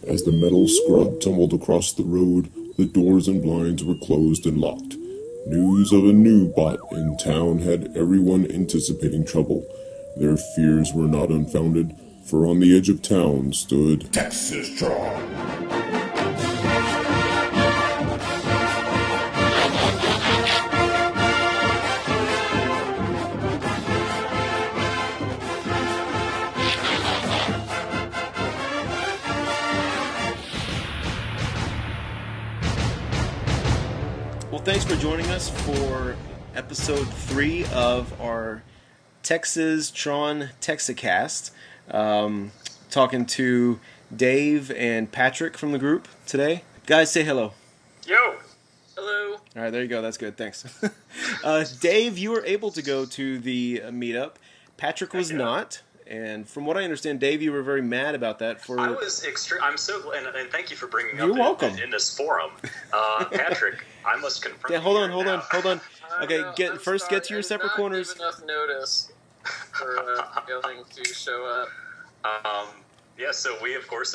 As the metal scrub tumbled across the road, the doors and blinds were closed and locked. News of a new bot in town had everyone anticipating trouble. Their fears were not unfounded, for on the edge of town stood Texastron. Well, thanks for joining us for episode 3 of our Texastron Texacast. Talking to Dave and Patrick from the group today. Guys, say hello. Yo! Hello. All right, there you go. That's good. Thanks. Dave, you were able to go to the meetup. Patrick was not. And from what I understand, Dave, you were very mad about that. I was extreme. I'm so glad, and thank you for bringing You're up welcome. in this forum, Patrick. I must confirm. Yeah, hold on. Okay, get to your separate corners. Give enough notice for failing to show up. Yeah, so we, of course,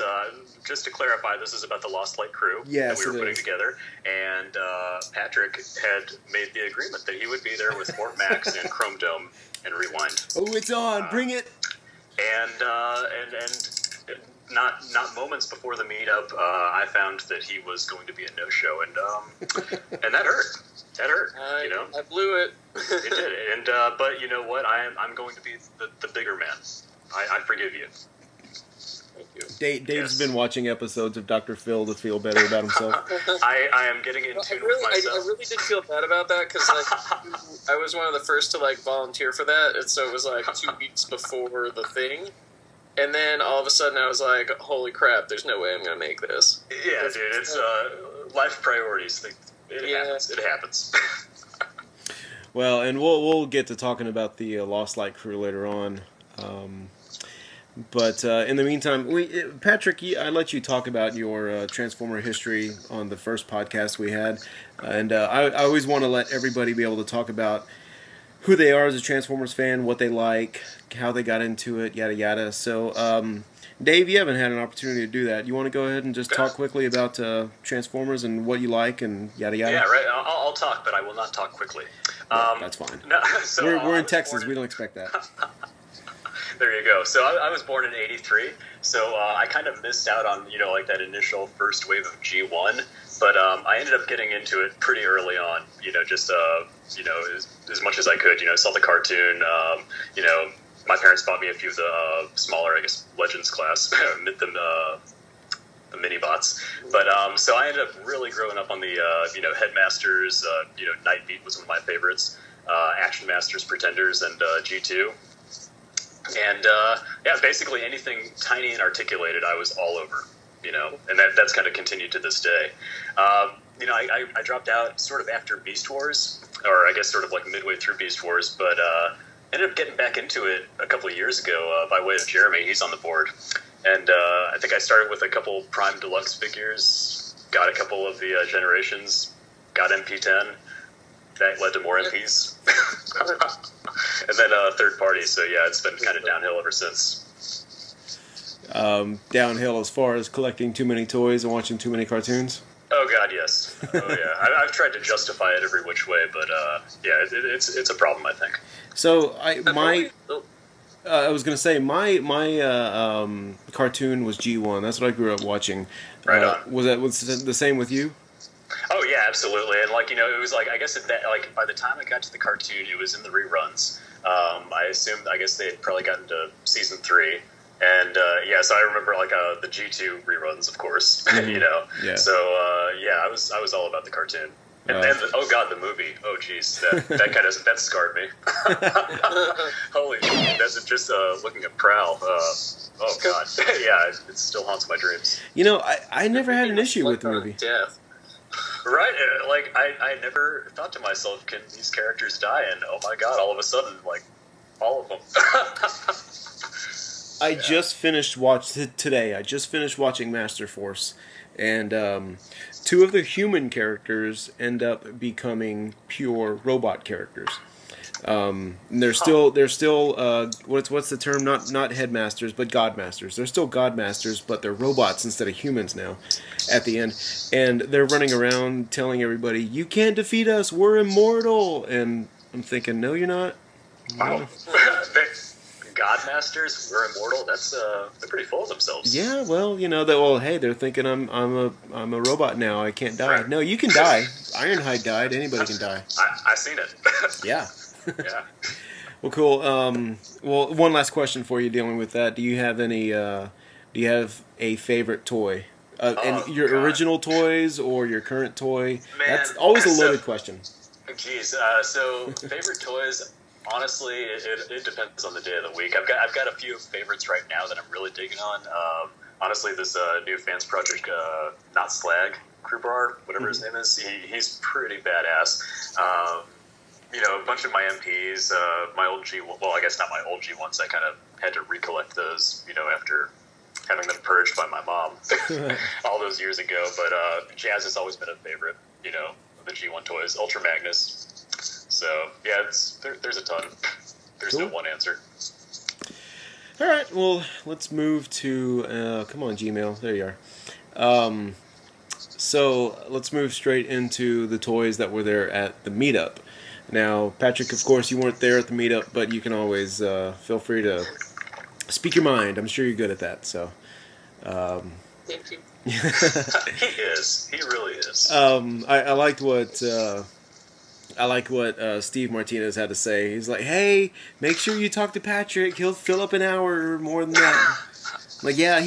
just to clarify, this is about the Lost Light crew yes, that we were putting together, and Patrick had made the agreement that he would be there with Fort Max and Chrome Dome and Rewind. Oh, it's on! Bring it! And not moments before the meetup, I found that he was going to be a no-show, and that hurt. That hurt. You know, I blew it. It did, and but you know what? I'm going to be the bigger man. I forgive you. Thank you. Dave's been watching episodes of Dr. Phil to feel better about himself. I am getting in tune with myself. I really did feel bad about that because I was one of the first to volunteer for that, and so it was 2 weeks before the thing, and then all of a sudden I was like, "Holy crap! There's no way I'm going to make this." Yeah, dude, it's life priorities. It happens. Well, and we'll get to talking about the Lost Light crew later on. But in the meantime, Patrick, I let you talk about your Transformer history on the first podcast we had, and I always want to let everybody be able to talk about who they are as a Transformers fan, what they like, how they got into it, yada yada. So, Dave, you haven't had an opportunity to do that. You want to go ahead and just talk quickly about Transformers and what you like and yada yada? Yeah, right. I'll talk, but I will not talk quickly. That's fine. No, so, we're in Texas. We don't expect that. There you go. So I was born in '83, so I kind of missed out on that initial first wave of G1, but I ended up getting into it pretty early on. Just as much as I could. Saw the cartoon. My parents bought me a few of the smaller, I guess, Legends class, the mini bots. But so I ended up really growing up on the Headmasters. Nightbeat was one of my favorites. Action Masters, Pretenders, and G2. And basically anything tiny and articulated, I was all over, and that's kind of continued to this day. I dropped out sort of after Beast Wars, or I guess sort of midway through Beast Wars, but ended up getting back into it a couple of years ago by way of Jeremy. He's on the board, and I think I started with a couple Prime Deluxe figures, got a couple of the Generations, got MP10. That led to more MPs. And then third party. So, yeah, it's been kind of downhill ever since. Downhill as far as collecting too many toys and watching too many cartoons? Oh, God, yes. Oh, yeah. I've tried to justify it every which way, but, it's a problem, I think. So, I was going to say, my cartoon was G1. That's what I grew up watching. Right on. Was the same with you? Oh yeah, absolutely, and it was I guess by the time I got to the cartoon, it was in the reruns. I guess they had probably gotten to season 3, and so I remember the G2 reruns, of course. Mm-hmm. Yeah. So I was all about the cartoon, and then the movie. Oh geez, that scarred me. Holy, that's just looking at Prowl. Oh god, yeah, it still haunts my dreams. I never had an issue with the movie. Death. Right, I never thought to myself, can these characters die? And oh my god, all of a sudden, all of them. I just finished watching Master Force, and 2 of the human characters end up becoming pure robot characters. And they're still what's the term? Not headmasters, but godmasters. They're still godmasters, but they're robots instead of humans now. At the end, and they're running around telling everybody, "You can't defeat us. We're immortal." And I'm thinking, "No, you're not." Wow. Godmasters, we're immortal. That's they're pretty full of themselves. Yeah, well, hey, they're thinking I'm a robot now. I can't die. Right. No, you can die. Ironhide died. Anybody can die. I've seen it. Yeah. Yeah. Well, cool. Well, one last question for you dealing with that. Do you have any? Do you have a favorite toy? And your God. original toys or your current toy? Man, That's always a loaded question. Geez, so favorite toys. Honestly, it depends on the day of the week. I've got a few favorites right now that I'm really digging on. Honestly, this new fans project, Not Slag, Krubar, whatever his name is, he's pretty badass. A bunch of my MPs, my old well, I guess not my old G1s. I kind of had to recollect those, after having them purged by my mom all those years ago. But Jazz has always been a favorite, the G1 toys. Ultra Magnus. So, yeah, there's a ton. There's Cool. no one answer. All right, well, let's move to... come on, Gmail. There you are. So, let's move straight into the toys that were there at the meetup. Now, Patrick, of course, you weren't there at the meetup, but you can always feel free to speak your mind. I'm sure you're good at that, so... Thank you. He is. He really is. I liked what Steve Martinez had to say. He's like, "Hey, make sure you talk to Patrick. He'll fill up an hour or more than that." Like, yeah,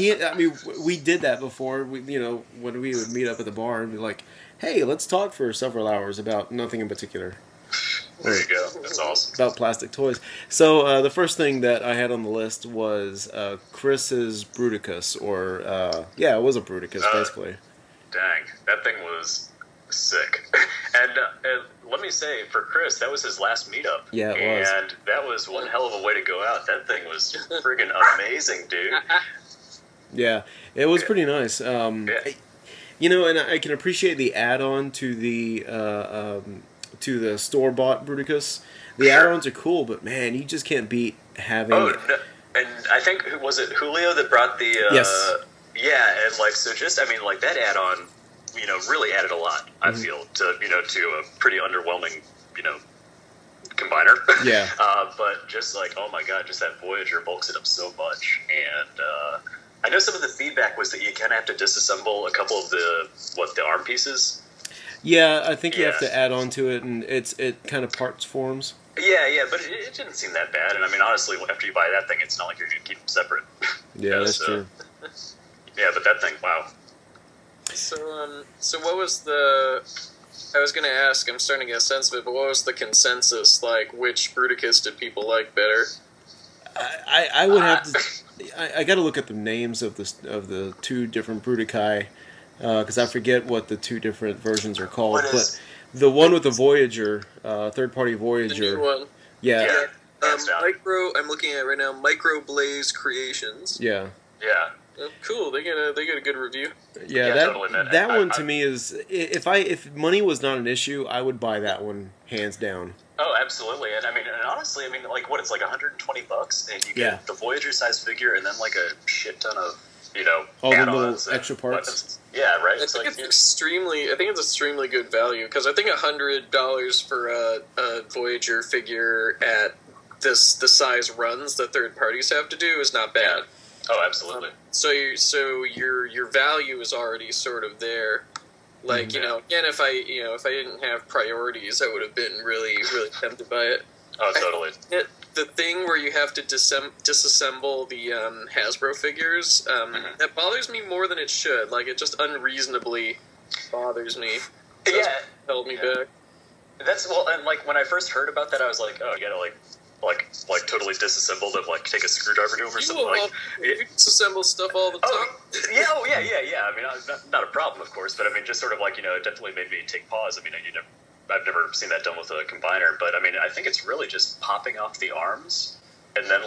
we did that before. When we would meet up at the bar and be like, "Hey, let's talk for several hours about nothing in particular." There you go. That's awesome. About plastic toys. So the first thing that I had on the list was Chris's Bruticus, or it was a Bruticus basically. Dang, that thing was sick. And let me say, for Chris, that was his last meetup. Yeah, it was. And that was one hell of a way to go out. That thing was friggin' amazing, dude. Yeah, it was pretty nice. Yeah. And I can appreciate the add-on to the store-bought Bruticus. The Sure. add-ons are cool, but man, you just can't beat having. Oh, no, and I think, was it Julio that brought the? Yes. Yeah, and that add-on, really added a lot. I feel to a pretty underwhelming, combiner. Yeah. But just oh my god, just that Voyager bulks it up so much, and I know some of the feedback was that you kind of have to disassemble a couple of the arm pieces. Yeah, I think you have to add on to it, and it kind of parts forms. Yeah, but it didn't seem that bad. And I mean, honestly, after you buy that thing, it's not like you're going to keep them separate. Yeah, that's true. Yeah, but that thing, wow. So what was the... I was going to ask, I'm starting to get a sense of it, but what was the consensus? Like, which Bruticus did people like better? I would have to... I got to look at the names of the two different Brutici, because I forget what the two different versions are called. But the one with the Voyager, third-party Voyager... The new one. Yeah. I'm looking at it right now, Micro Blaze Creations. Yeah. Yeah. Oh, cool, they get a good review. Yeah, totally, man. that one to me is... If money was not an issue, I would buy that one, hands down. Oh, absolutely. And honestly, it's like $120, and you get the Voyager-sized figure, and then a shit ton of, all the add-ons little extra parts. Weapons. Yeah, right. I think it's extremely good value, because I think $100 for a Voyager figure at the size runs that third parties have to do is not bad. Oh, absolutely. So your value is already sort of there. Like, again, if I didn't have priorities, I would have been really, really tempted by it. Oh, totally. The thing where you have to disassemble the Hasbro figures, that bothers me more than it should. Like, it just unreasonably bothers me. So that's held me back. And when I first heard about that, I was like, oh, you gotta totally disassemble to take a screwdriver to them or something You disassemble stuff all the time. Oh, yeah. I mean, not a problem, of course, but I mean, just sort of it definitely made me take pause. I mean, I've never seen that done with a combiner, but I mean, I think it's really just popping off the arms and then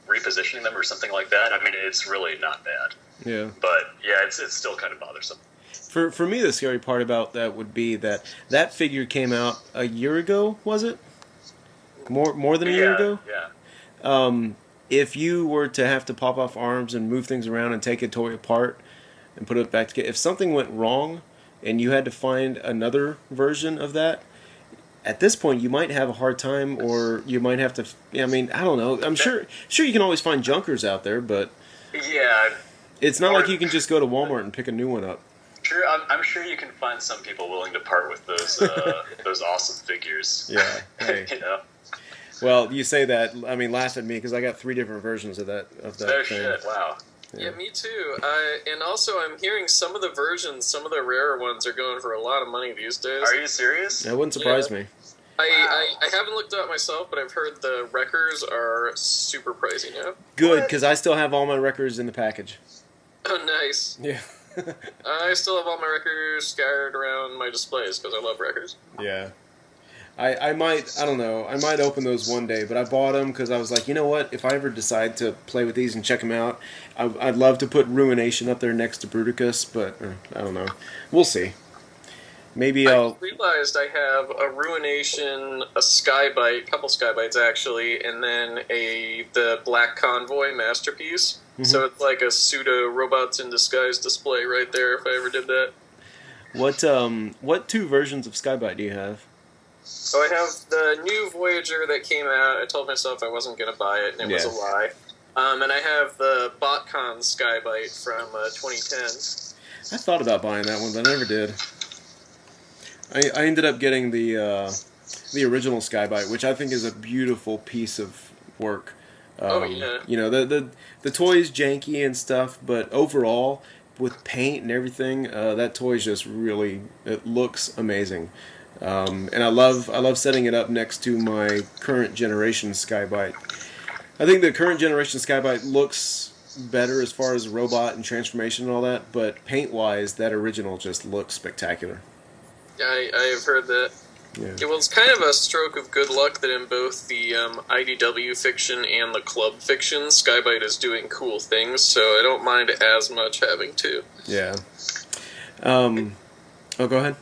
repositioning them or something like that. I mean, it's really not bad. Yeah. But yeah, it's still kind of bothersome. For me, the scary part about that would be that figure came out a year ago, was it? More than a year ago. Yeah. If you were to have to pop off arms and move things around and take a toy apart and put it back together, if something went wrong and you had to find another version of that, at this point you might have a hard time, or you might have to. I mean, I don't know. I'm sure you can always find junkers out there, but Yeah. it's not like you can just go to Walmart and pick a new one up. Sure, I'm sure you can find some people willing to part with those those awesome figures. Yeah. Hey. You know. Well, you say that. I mean, laugh at me because I got 3 different versions of that. No thing. shit. Wow. Yeah, me too. And also, I'm hearing some of the versions, some of the rarer ones, are going for a lot of money these days. Are you serious? That wouldn't surprise me. I haven't looked it up myself, but I've heard the wreckers are super pricey now. Good, because I still have all my records in the package. Oh, nice. Yeah. I still have all my records scattered around my displays because I love records. Yeah. I might, I don't know, I might open those one day, but I bought them because I was like, you know what, if I ever decide to play with these and check them out, I'd love to put Ruination up there next to Bruticus, but I don't know. We'll see. Maybe I realized I have a Ruination, a Skybite, a couple Skybites actually, and then the Black Convoy Masterpiece. Mm-hmm. So it's like a pseudo Robots in Disguise display right there if I ever did that. What 2 versions of Skybite do you have? So I have the new Voyager that came out. I told myself I wasn't going to buy it, and it was a lie. And I have the BotCon Skybite from 2010. I thought about buying that one, but I never did. I ended up getting the original Skybite, which I think is a beautiful piece of work. You know, the toy's janky and stuff, but overall, with paint and everything, that toy's just really, it looks amazing. And I love setting it up next to my current generation Skybite. I think the current generation Skybite looks better as far as robot and transformation and all that, but paint-wise, that original just looks spectacular. I have heard that. Yeah. Well, it's kind of a stroke of good luck that in both the IDW fiction and the club fiction, Skybite is doing cool things, so I don't mind as much having 2. Yeah. Oh, go ahead.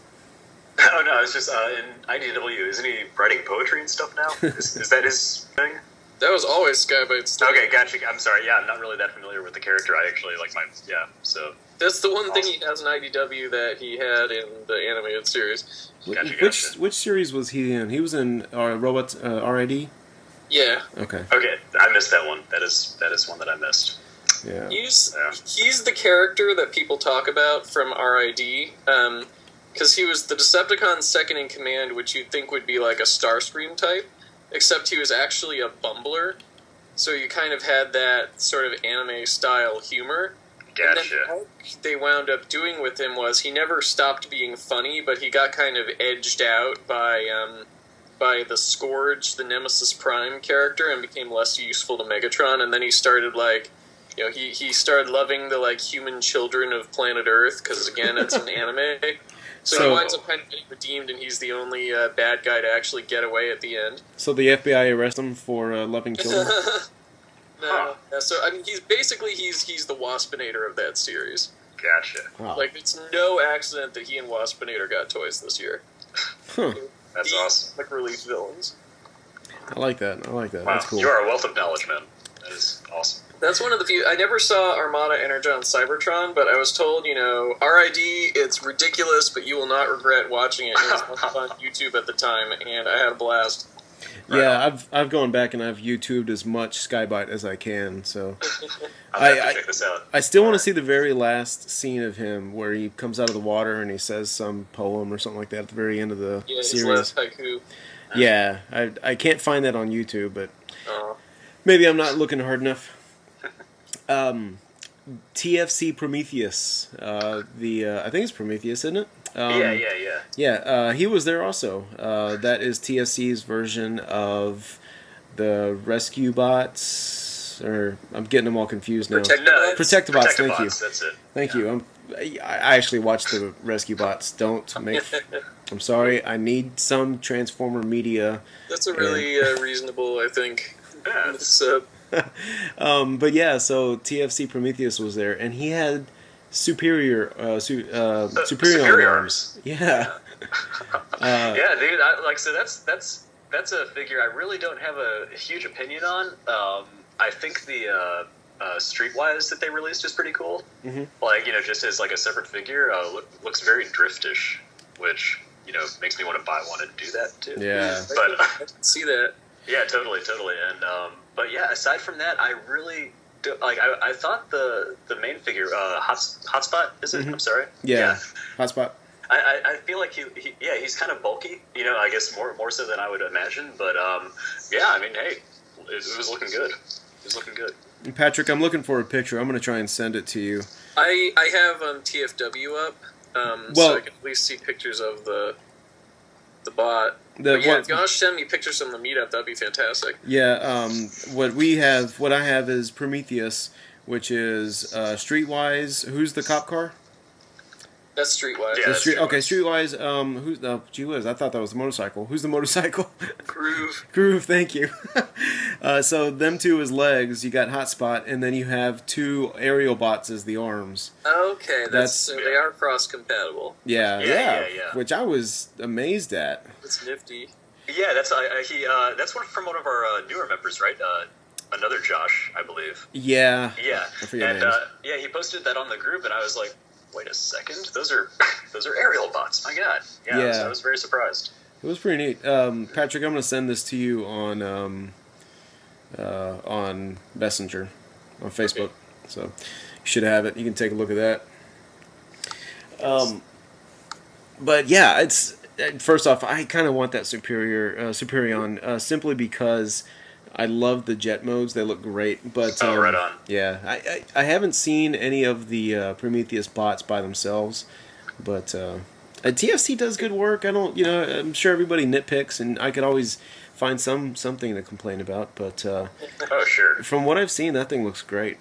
Oh no, it's just in IDW. Isn't he writing poetry and stuff now? Is that his thing? That was always Skybite's thing. Okay, gotcha. I'm sorry. Yeah, I'm not really that familiar with the character. I actually like so. That's the one thing he has in IDW that he had in the animated series. Gotcha. Which series was he in? He was in Robots RID? Yeah. Okay, I missed that one. That is one that I missed. Yeah. He's the character that people talk about from RID, because he was the Decepticon's second in command, which you'd think would be like a Starscream type, except he was actually a bumbler, so you kind of had that sort of anime-style humor. Gotcha. And then what they wound up doing with him was he never stopped being funny, but he got kind of edged out by the Scourge, the Nemesis Prime character, and became less useful to Megatron, and then he started he started loving the human children of planet Earth, because again, it's an anime. So he winds up kind of getting redeemed, and he's the only bad guy to actually get away at the end. So the FBI arrest him for loving children? No. Yeah, so I mean, he's the Waspinator of that series. Gotcha. Wow. It's no accident that he and Waspinator got toys this year. Huh. That's awesome. Like relief villains. I like that. Wow. That's cool. You are a wealth of knowledge, man. That is awesome. That's one of the few. I never saw Armada Energon Cybertron, but I was told, RID, it's ridiculous, but you will not regret watching it. It was on YouTube at the time, and I had a blast. Yeah, I've gone back and I've YouTubed as much Skybite as I can, so I'll have to check this out. I still want to see the very last scene of him where he comes out of the water and he says some poem or something like that at the very end of the series. His last haiku. Yeah, I can't find that on YouTube, but maybe I'm not looking hard enough. TFC Prometheus, I think it's Prometheus, isn't it? Yeah, he was there also. That is TFC's version of the Rescue Bots, or I'm getting them all confused now. Protectabots, thank you. That's it. Thank you. I actually watched the Rescue Bots. I'm sorry, I need some Transformer media. That's a really reasonable, I think. But yeah, so TFC Prometheus was there, and he had superior arms. Yeah. Yeah, dude. That's that's a figure I really don't have a huge opinion on. I think the Streetwise that they released is pretty cool. Mm-hmm. Like, just as like a separate figure, looks very driftish, which makes me want to buy one and do that too. Yeah, but I can see that. Yeah, totally. And but yeah, aside from that, I really do, like. I thought the main figure, Hotspot, is it? Mm-hmm. I'm sorry. Yeah. Hotspot. I feel like he's kind of bulky. I guess more so than I would imagine. But yeah, I mean, hey, it was looking good. It was looking good. Patrick, I'm looking for a picture. I'm going to try and send it to you. I have TFW up, so I can at least see pictures of the bot. But yeah, if you want to send me pictures from the meetup, that'd be fantastic. Yeah, what I have is Prometheus, which is Streetwise. Who's the cop car? That's Streetwise. Yeah, Streetwise. Who's the? Gee whiz, I thought that was the motorcycle. Who's the motorcycle? Groove. Groove. Thank you. So them two as legs. You got Hotspot, and then you have two aerial bots as the arms. Okay, so they are cross compatible. Yeah. Which I was amazed at. It's nifty. Yeah, that's from one of our newer members, right? Another Josh, I believe. Yeah. Yeah. I forget and names. yeah, he posted that on the group, and I was like, wait a second, those are aerial bots. My God. Yeah. I was very surprised. It was pretty neat. Patrick, I'm going to send this to you on Messenger, on Facebook. Okay. So you should have it. You can take a look at that. But yeah, it's first off, I kind of want that Superion simply because I love the jet modes. They look great. But right on. Yeah, I haven't seen any of the Prometheus bots by themselves, but TFC does good work. I'm sure everybody nitpicks, and I could always find something to complain about. But oh sure. From what I've seen, that thing looks great.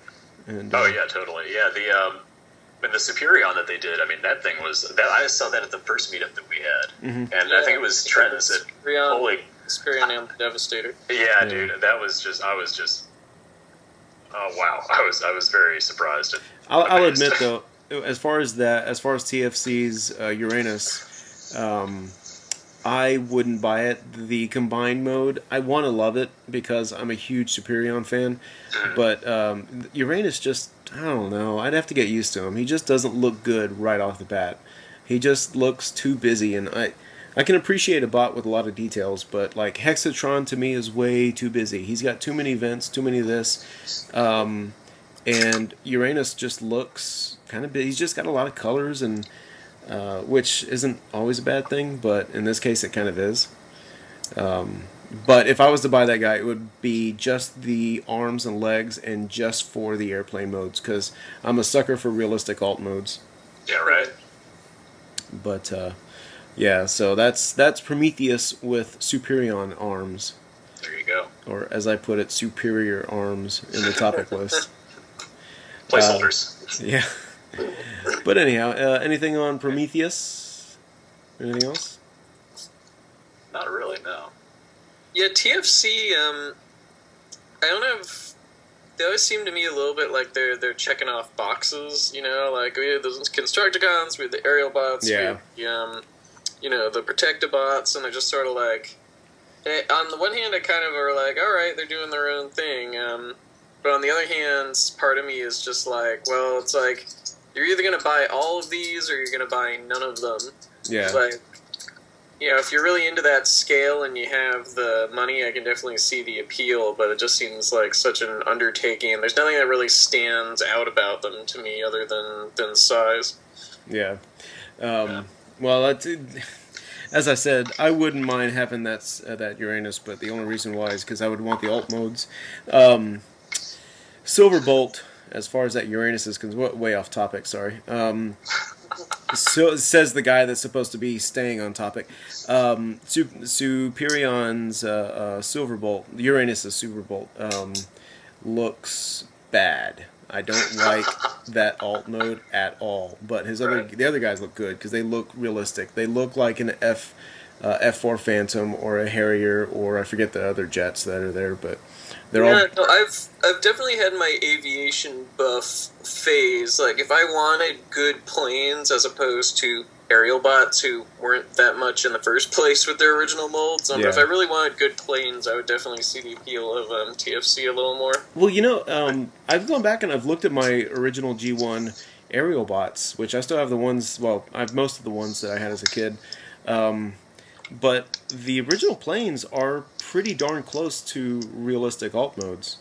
And oh yeah, totally. Yeah, the Superion that they did. I mean, that thing was that I saw that at the first meetup that we had, and I think it was Trent that said, "Holy." Superion and Devastator. Yeah, dude, I was just, oh wow, I was very surprised. I'll admit though, as far as TFC's Uranus, I wouldn't buy it. The combined mode, I want to love it because I'm a huge Superion fan, but Uranus just, I don't know. I'd have to get used to him. He just doesn't look good right off the bat. He just looks too busy, and I can appreciate a bot with a lot of details, but like Texastron to me is way too busy. He's got too many vents, too many of this, and Uranus just looks kind of big. He's just got a lot of colors, and which isn't always a bad thing, but in this case it kind of is. But if I was to buy that guy, it would be just the arms and legs and just for the airplane modes, because I'm a sucker for realistic alt modes. Yeah, right. But yeah, so that's Prometheus with Superion arms. There you go. Or as I put it, superior arms in the topic list. Placeholders. Yeah. But anyhow, anything on Prometheus? Anything else? Not really, no. Yeah, TFC, I don't have... They always seem to me a little bit like they're checking off boxes, like we have those Constructicons, we have the aerial bots, yeah. We have the Protectobots, and they're just sort of like... on the one hand, I kind of are like, alright, they're doing their own thing, but on the other hand, part of me is just like, well, it's like, you're either going to buy all of these, or you're going to buy none of them. Yeah. It's like, if you're really into that scale and you have the money, I can definitely see the appeal, but it just seems like such an undertaking, and there's nothing that really stands out about them to me other than size. Yeah. Well, as I said, I wouldn't mind having that Uranus, but the only reason why is because I would want the alt modes. Silverbolt, as far as that Uranus is concerned, way off topic, sorry. So says the guy that's supposed to be staying on topic. Superion's Silverbolt, Uranus' Silverbolt, looks bad. I don't like that alt mode at all. But the other guys look good because they look realistic. They look like an F4 Phantom or a Harrier, or I forget the other jets that are there, but they're all. No, I've definitely had my aviation buff phase. Like if I wanted good planes as opposed to aerial bots who weren't that much in the first place with their original molds. But if I really wanted good planes, I would definitely see the appeal of TFC a little more. Well, I've gone back and I've looked at my original G1 aerial bots, which I still have the ones. Well, I have most of the ones that I had as a kid. But the original planes are pretty darn close to realistic alt modes.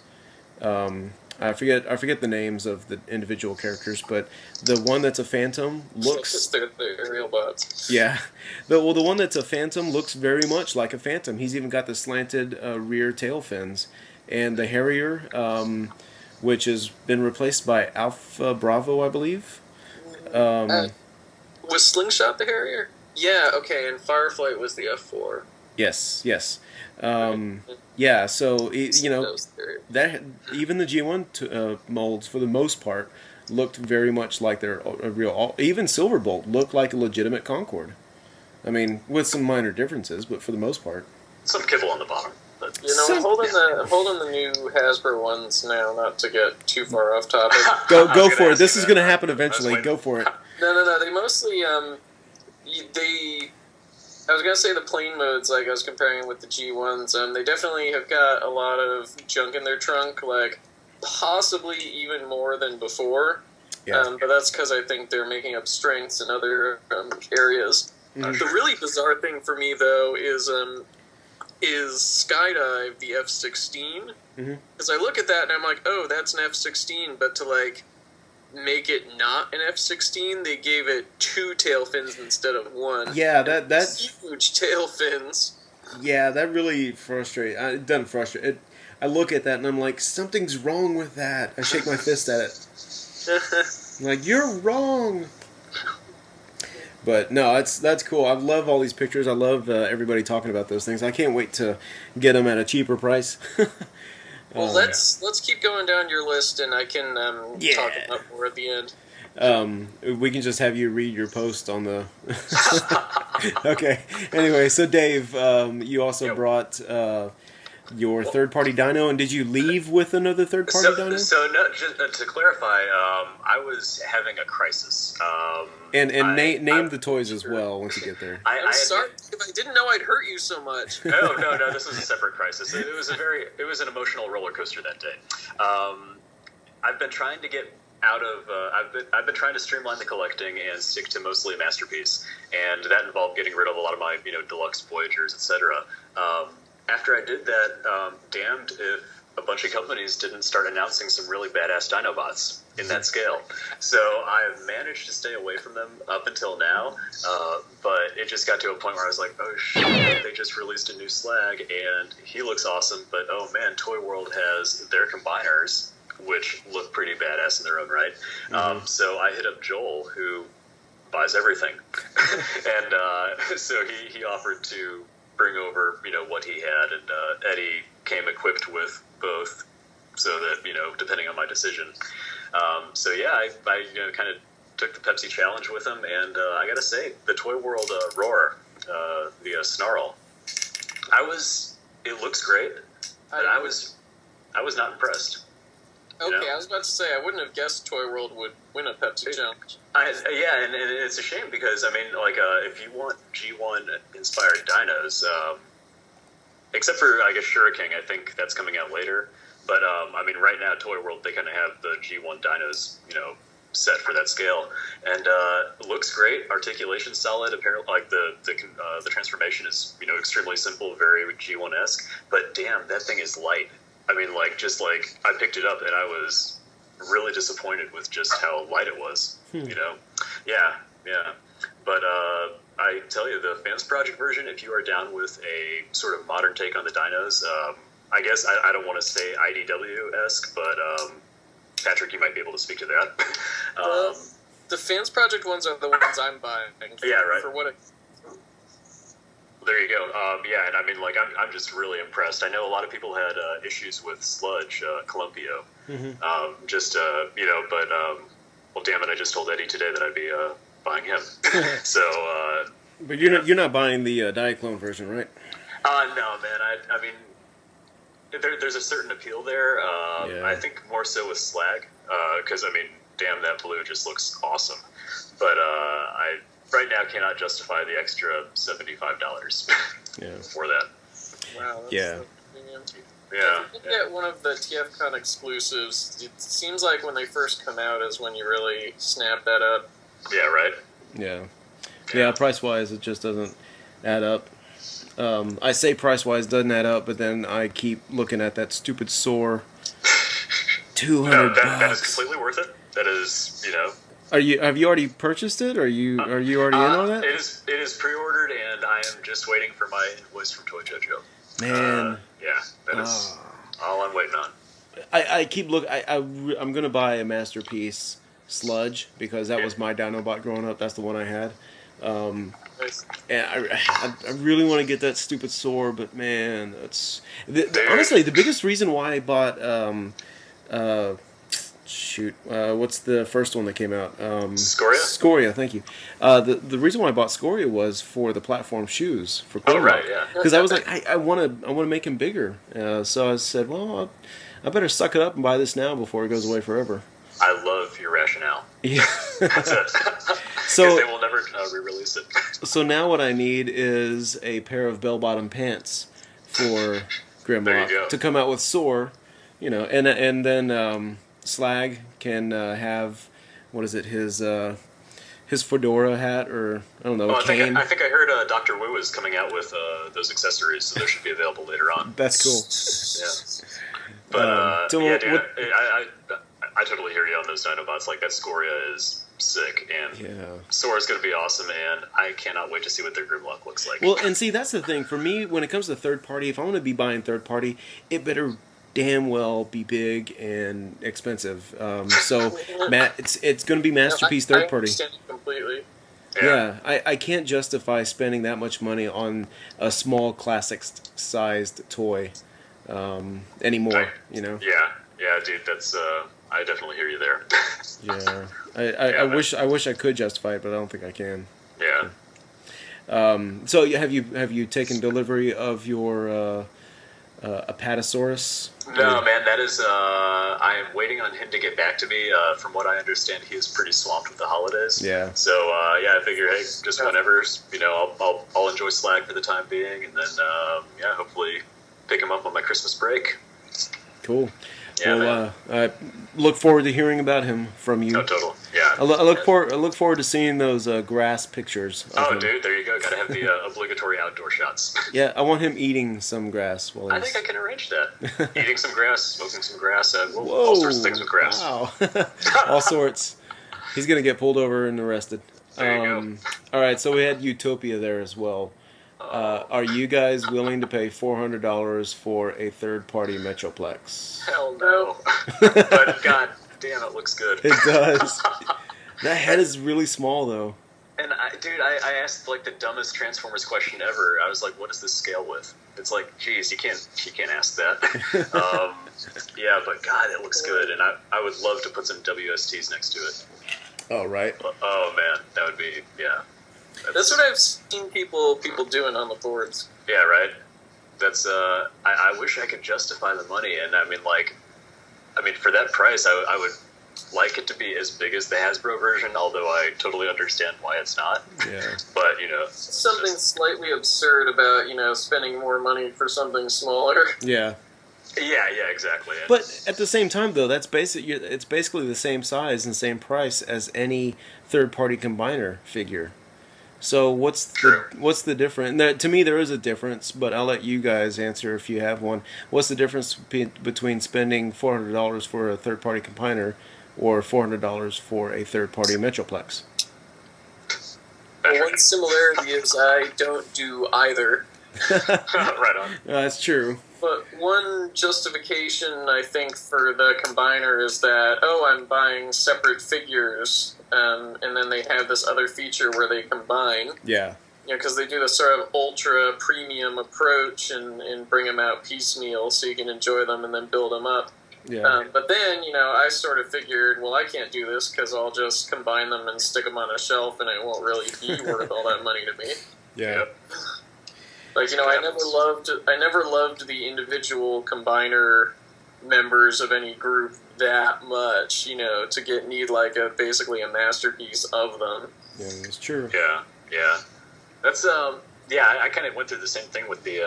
I forget the names of the individual characters, but the one that's a Phantom looks. They're the aerial bots. Yeah, the one that's a Phantom looks very much like a Phantom. He's even got the slanted rear tail fins, and the Harrier, which has been replaced by Alpha Bravo, I believe. Was Slingshot the Harrier? Yeah, okay, and Fireflight was the F4. Yes. Yeah, so that even the G1 molds for the most part looked very much like their real. Even Silverbolt looked like a legitimate Concorde. I mean, with some minor differences, but for the most part, some kibble on the bottom. But I'm holding the new Hasbro ones now, not to get too far off topic. Go for it. This is going to happen eventually. Go for it. No. They mostly I was going to say the plane modes, like I was comparing with the G1s, they definitely have got a lot of junk in their trunk, like possibly even more than before. Yeah. But that's because I think they're making up strengths in other areas. Mm-hmm. The really bizarre thing for me, though, is Skydive, the F-16. Because I look at that and I'm like, oh, that's an F-16, but to make it not an F-16, they gave it 2 tail fins instead of 1. Yeah, that's huge tail fins. Yeah, that really frustrates. It doesn't frustrate. I look at that and I'm like, something's wrong with that. I shake my fist at it. I'm like, you're wrong. But no, that's cool. I love all these pictures. I love everybody talking about those things. I can't wait to get them at a cheaper price. Well, let's keep going down your list, and I can talk about more at the end. We can just have you read your post on the... Okay. Anyway, so Dave, you also brought your third-party dyno, and did you leave with another third-party dyno? So no, just to clarify, I was having a crisis. Name the toys as well once you get there. I'm sorry if I didn't know I'd hurt you so much. No, this was a separate crisis. It was an emotional roller coaster that day. I've been trying to get out of. I've been trying to streamline the collecting and stick to mostly a masterpiece, and that involved getting rid of a lot of my deluxe Voyagers, etc. After I did that, damned if a bunch of companies didn't start announcing some really badass Dinobots in that scale. So I've managed to stay away from them up until now, but it just got to a point where I was like, oh shit, they just released a new slag, and he looks awesome, but oh man, Toy World has their combiners, which look pretty badass in their own right. So I hit up Joel, who buys everything, and so he offered to bring over what he had, and Eddie came equipped with both, so that depending on my decision. So yeah, I kind of took the Pepsi challenge with him, and I gotta say, the Toy World Roar, the Snarl, it looks great, but I was not impressed. Okay, I was about to say, I wouldn't have guessed Toy World would win a Pepsi challenge. Yeah, and it's a shame because, if you want G1-inspired dinos, except for, I guess, Shuriken, I think that's coming out later. But, right now, Toy World, they kind of have the G1 dinos, set for that scale. And looks great, articulation's solid, apparently, the transformation is, extremely simple, very G1-esque. But, damn, that thing is light. I picked it up and I was really disappointed with just how light it was, Yeah. But I tell you, the Fans Project version, if you are down with a sort of modern take on the dinos, I guess I don't want to say IDW-esque, but Patrick, you might be able to speak to that. The Fans Project ones are the ones I'm buying. Yeah, right. For what There you go. And I'm just really impressed. I know a lot of people had issues with Sludge, Columpio. Well, damn it, I just told Eddie today that I'd be buying him. So. But you're not buying the Diaclone version, right? No, man. There's a certain appeal there. I think more so with Slag, because damn, that blue just looks awesome. But right now cannot justify the extra $75 Yeah. for that. Wow. That's Yeah. Yeah. If you get one of the TFCon exclusives, it seems like when they first come out is when you really snap that up. Yeah, right? Yeah, price-wise, it just doesn't add up. I say price-wise doesn't add up, but then I keep looking at that stupid Soar. $200. No, that is completely worth it. That is, Have you already purchased it? Are you already in on that? It is pre-ordered, and I am just waiting for my invoice from Toy Jojo. Man. Yeah, that is all I'm waiting on. I keep looking. I'm gonna buy a Masterpiece Sludge because that was my Dinobot growing up. That's the one I had. And I really want to get that stupid Soar, but man, that's honestly the biggest reason why I bought. What's the first one that came out? Scoria? Scoria, thank you. The reason why I bought Scoria was for the platform shoes for Quinlock. Oh, right, yeah. Because I was like, I want to make him bigger. So I said, well, I better suck it up and buy this now before it goes away forever. I love your rationale. Yeah. That's it. So they will never re-release it. So now what I need is a pair of bell-bottom pants for Grimlock to come out with Soar, and then Slag can have his fedora hat or I don't know cane. I think I heard Dr. Wu is coming out with those accessories, so those should be available later on. That's cool. Yeah, but I totally hear you on those Dinobots. Like that Scoria is sick, and Sora is going to be awesome, and I cannot wait to see what their Grimlock looks like. Well, and see, that's the thing for me when it comes to third party. If I want to be buying third party, it better damn well be big and expensive. So it's going to be Masterpiece third party. I understand it completely. Yeah, I can't justify spending that much money on a small classic-sized toy anymore. Yeah, dude, that's I definitely hear you there. Yeah, I wish I could justify it, but I don't think I can. Yeah. So have you taken delivery of your Apatosaurus? No, man, that is. I am waiting on him to get back to me. From what I understand, he is pretty swamped with the holidays. Yeah. So I figure, hey, just whenever, I'll enjoy Slag for the time being, and then hopefully pick him up on my Christmas break. Cool. Yeah, well, I look forward to hearing about him from you. Oh, total. Yeah. I look forward to seeing those grass pictures. Of him. Dude, there you go. Got to have the obligatory outdoor shots. Yeah, I want him eating some grass. I think I can arrange that. Eating some grass, smoking some grass. All sorts of things with grass. Wow. All sorts. He's gonna get pulled over and arrested. There you go. All right, so we had Utopia there as well. Are you guys willing to pay $400 for a third-party Metroplex? Hell no. But god damn, it looks good. It does. That head is really small, though. And I asked like the dumbest Transformers question ever. I was like, "What is this scale with?" It's like, geez, you can't ask that. Yeah, but God, it looks good, and I would love to put some WSTs next to it. Oh right. Oh man, that would be That's what I've seen people doing on the boards. Yeah, right. That's I wish I could justify the money, and I mean for that price, I would like it to be as big as the Hasbro version, although I totally understand why it's not. Yeah. But something slightly absurd about spending more money for something smaller. Yeah. Yeah, exactly. But at the same time, though, it's basically the same size and same price as any third-party combiner figure. So what's the difference? Now, to me, there is a difference, but I'll let you guys answer if you have one. What's the difference between spending $400 for a third-party combiner or $400 for a third-party Metroplex? Well, one similarity is I don't do either. Right on. That's true. But one justification, I think, for the combiner is that, I'm buying separate figures, and then they have this other feature where they combine. Yeah. Because they do this sort of ultra premium approach and bring them out piecemeal so you can enjoy them and then build them up. Yeah. But then, I sort of figured, well, I can't do this because I'll just combine them and stick them on a shelf and it won't really be worth all that money to me. Yeah. Yep. Like, I never loved the individual combiner, members of any group that much, to need like basically a masterpiece of them. Yeah, it's true. Yeah. That's I kind of went through the same thing with the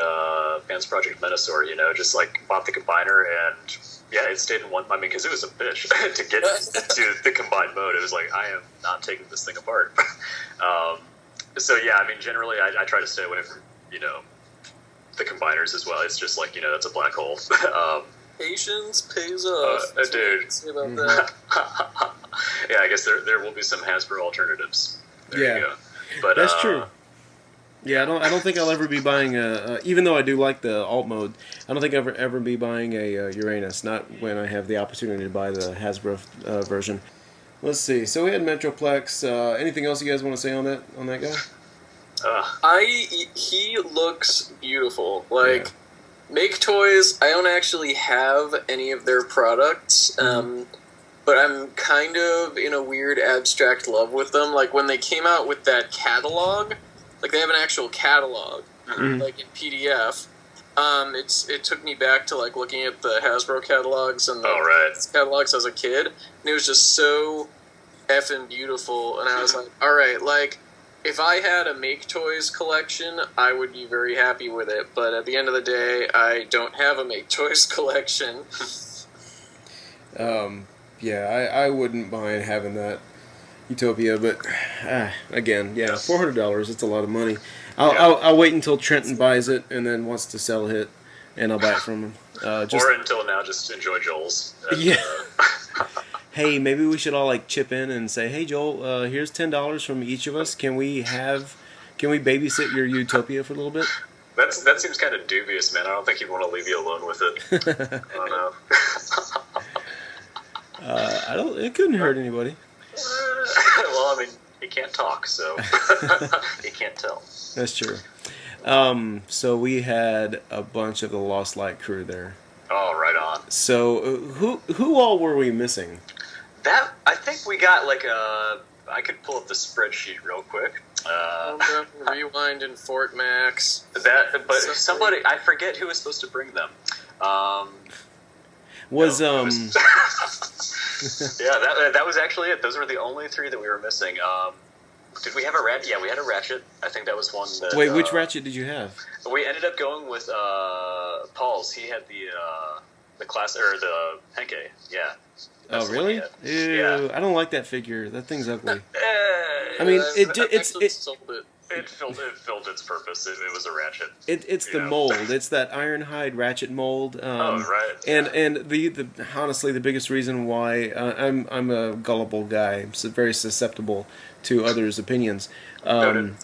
Advanced Project Metasaur. Just like bought the combiner and it stayed in one. I mean, because it was a bitch to get to the combined mode. It was like I am not taking this thing apart. So yeah, I mean, generally I try to stay away from the combiners as well. It's just like that's a black hole. Patience pays off. Dude. About that. Yeah, I guess there will be some Hasbro alternatives. There you go. But that's true. Yeah, I don't think I'll ever be buying even though I do like the alt mode, I don't think I'll ever be buying a Uranus, not when I have the opportunity to buy the Hasbro version. Let's see. So we had Metroplex. Anything else you guys want to say on that guy? He looks beautiful. Like, Make Toys, I don't actually have any of their products, but I'm kind of in a weird abstract love with them. Like, when they came out with that catalog, like, they have an actual catalog, like, in PDF. It took me back to, like, looking at the Hasbro catalogs and the catalogs as a kid, and it was just so effing beautiful, and I was like, alright, like, if I had a Make Toys collection, I would be very happy with it, but at the end of the day, I don't have a Make Toys collection. I wouldn't mind having that Utopia, but again, $400, it's a lot of money. I'll wait until Trenton buys it and then wants to sell it, and I'll buy it from him. Or until now, just enjoy Joel's. And, hey, maybe we should all like chip in and say, hey Joel, here's $10 from each of us. Can we babysit your Utopia for a little bit? That seems kind of dubious, man. I don't think he'd want to leave you alone with it. I don't know. It couldn't hurt anybody. Well, I mean, he can't talk, so he can't tell. That's true. So we had a bunch of the Lost Light crew there. Oh, right on. So who all were we missing? I think we got like I could pull up the spreadsheet real quick. Rewind in Fort Max. Somebody, I forget who was supposed to bring them. That was actually it. Those were the only three that we were missing. Did we have a Ratchet? Yeah, we had a Ratchet. I think that was one that... Wait, which Ratchet did you have? We ended up going with Paul's. He had the class, or the Henkei. Yeah. Oh, really? Ew, yeah. I don't like that figure. That thing's ugly. I mean, it filled its purpose. It was a Ratchet. It's the mold. It's that Ironhide Ratchet mold. Right. And the honestly, the biggest reason why I'm a gullible guy, I'm very susceptible to others' opinions. And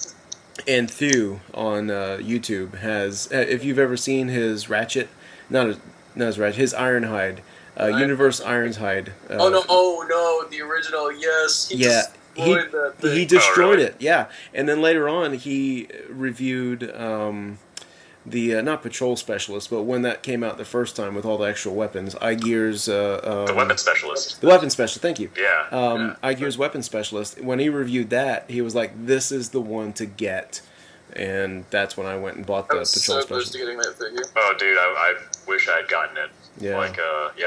Thew on YouTube has, if you've ever seen his Ratchet, not his Ratchet, his Ironhide, Universe Ironhide. Oh no, the original, yes. He destroyed it, yeah. And then later on, he reviewed the not Patrol Specialist, but when that came out the first time with all the extra weapons, iGear's the Weapon Specialist. The Weapon Specialist, thank you. Yeah. iGear's Weapon Specialist. When he reviewed that, he was like, "This is the one to get," and that's when I went and bought the Patrol Specialist. Close to getting that figure. Oh, dude, I wish I had gotten it. Yeah. Like,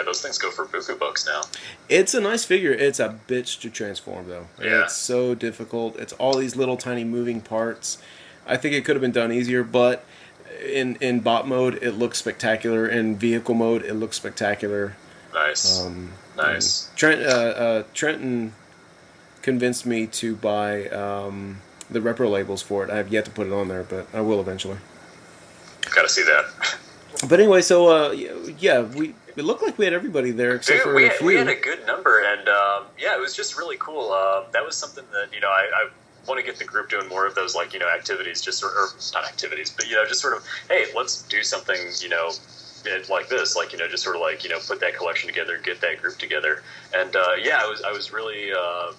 those things go for buku bucks now. It's a nice figure. It's a bitch to transform, though. Yeah. It's so difficult. It's all these little tiny moving parts. I think it could have been done easier, but in bot mode, it looks spectacular. In vehicle mode, it looks spectacular. Nice. Nice. Trenton convinced me to buy the repro labels for it. I have yet to put it on there, but I will eventually. Gotta see that. But anyway, so it looked like we had everybody there except for a few. We had a good number, and it was just really cool. That was something that I want to get the group doing more of those activities, or not activities, but just sort of, hey, let's do something like this, just sort of put that collection together, get that group together, and I was really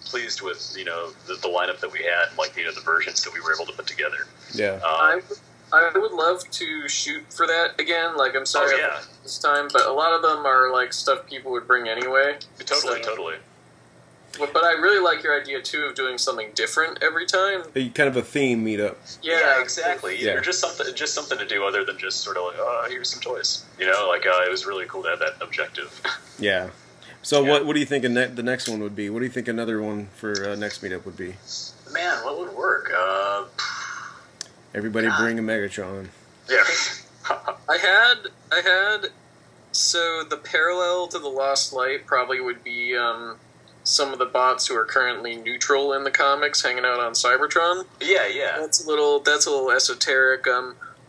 pleased with the lineup that we had, and the versions that we were able to put together. Yeah. I would love to shoot for that again. I'm sorry this time, but a lot of them are stuff people would bring anyway. Totally. But I really like your idea too of doing something different every time. Kind of a theme meetup. Yeah, exactly. Yeah. Or just something to do other than just sort of like, oh, here's some toys. It was really cool to have that objective. Yeah. So Yeah. what do you think the next one would be? What do you think another one for next meetup would be? Man, what would work? Everybody bring a Megatron. Yeah. I had. So the parallel to the Lost Light probably would be some of the bots who are currently neutral in the comics hanging out on Cybertron. Yeah. That's a little esoteric.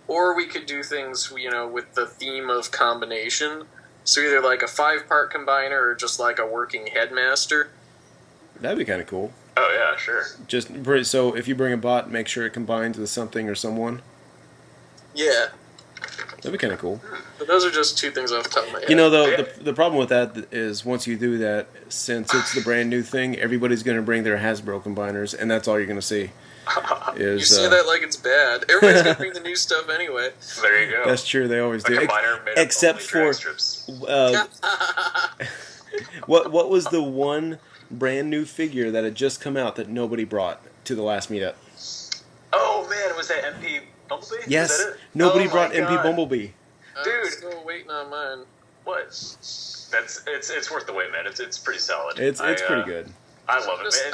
Or we could do things, with the theme of combination. So either like a 5-part combiner or just like a working headmaster. That'd be kind of cool. Oh yeah, sure. So if you bring a bot, make sure it combines with something or someone. Yeah. That'd be kind of cool. But those are just two things off the top of my head. Though, the problem with that is once you do that, since it's the brand new thing, everybody's going to bring their Hasbro combiners, and that's all you're going to see. You say that like it's bad. Everybody's going to bring the new stuff anyway. There you go. That's true. They always The do. combiner made Except up for only drag strips. what was the one brand new figure that had just come out that nobody brought to the last meetup? Oh man, was that MP Bumblebee? Yes, Was that it? nobody Oh, my brought MP God. Bumblebee. I'm Dude. still waiting on mine. What? It's worth the wait, man. It's pretty solid. It's pretty good. I love it, man.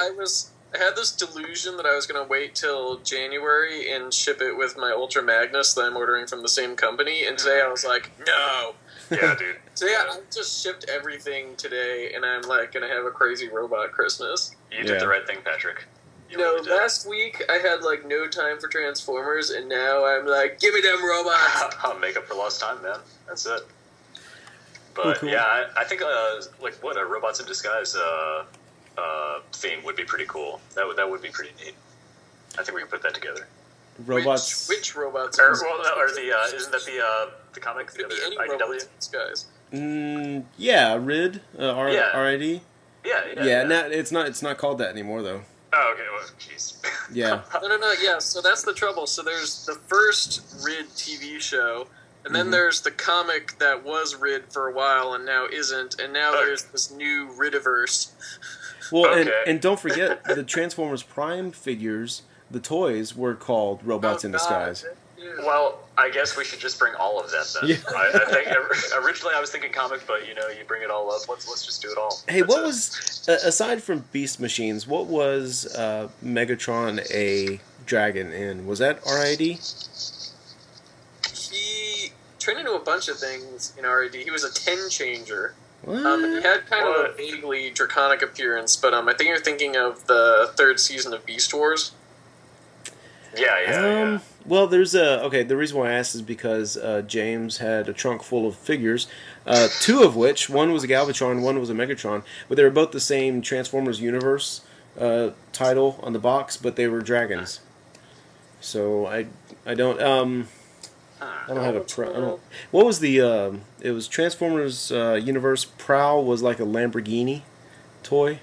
I had this delusion that I was going to wait till January and ship it with my Ultra Magnus that I'm ordering from the same company, and today I was like, no. Yeah, dude. So yeah, I just shipped everything today, and I'm like going to have a crazy robot Christmas. You did the right thing, Patrick. You No, really did. last week I had like no time for Transformers, and now I'm like, give me them robots. I'll make up for lost time, man. That's it. But cool. yeah, I think a Robots in Disguise theme would be pretty cool. That would be pretty neat. I think we can put that together. Robots. Which robots? Or isn't that the comic? Could The be other any IDW? robots in disguise. Yeah, RID, Yeah. RID. Yeah. Now it's not called that anymore though. Oh, okay. Well, jeez. Yeah. No. Yeah, so that's the trouble. So there's the first RID TV show, and then there's the comic that was RID for a while and now isn't, and now there's this new RIDiverse. Well, Okay. and don't forget the Transformers Prime figures, the toys were called Robots in Disguise. Well, I guess we should just bring all of that then. Yeah. I think originally I was thinking comic, but you bring it all up. Let's just do it all. Hey, That's what it. was aside from Beast Machines? What was Megatron a dragon in? Was that RID? He turned into a bunch of things in RAD. He was a 10 changer. What? And he had kind of a What? vaguely draconic appearance, but I think you're thinking of the third season of Beast Wars. Yeah. Well, there's okay. The reason why I asked is because James had a trunk full of figures, two of which one was a Galvatron, one was a Megatron, but they were both the same Transformers Universe title on the box, but they were dragons. So I don't have a I don't. What was the? It was Transformers Universe. Prowl was like a Lamborghini toy.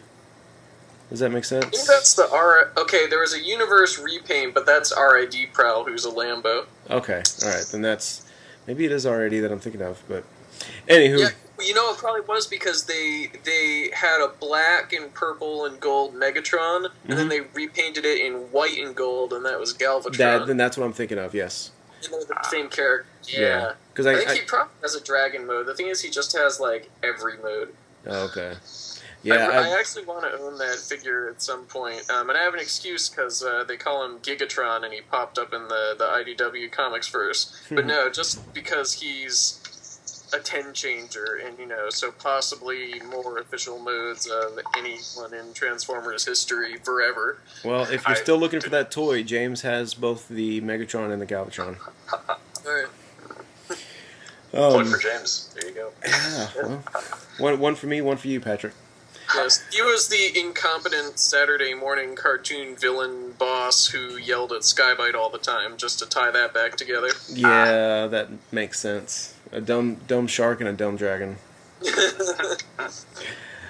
Does that make sense? I think that's the R. Okay, there was a Universe repaint, but that's RID Prowl, who's a Lambo. Okay, all right. Then that's maybe it is already that I'm thinking of, but anywho. Yeah, you know, it probably was because they had a black and purple and gold Megatron, and then they repainted it in white and gold, and that was Galvatron. Then that's what I'm thinking of. Yes. And they're the same character. Yeah. Yeah. 'Cause I think he probably has a dragon mode. The thing is, he just has like every mode. Oh, okay. Yeah. I actually want to own that figure at some point, and I have an excuse because they call him Gigatron, and he popped up in the IDW comics first. But no, just because he's a 10 changer, and so possibly more official modes of anyone in Transformers history forever. Well, if you're still looking for that toy, James has both the Megatron and the Galvatron. All right. Point for James. There you go. Yeah. Well, one for me, one for you, Patrick. Yes, he was the incompetent Saturday morning cartoon villain boss who yelled at Skybite all the time, just to tie that back together. Yeah, that makes sense. A dumb shark and a dumb dragon.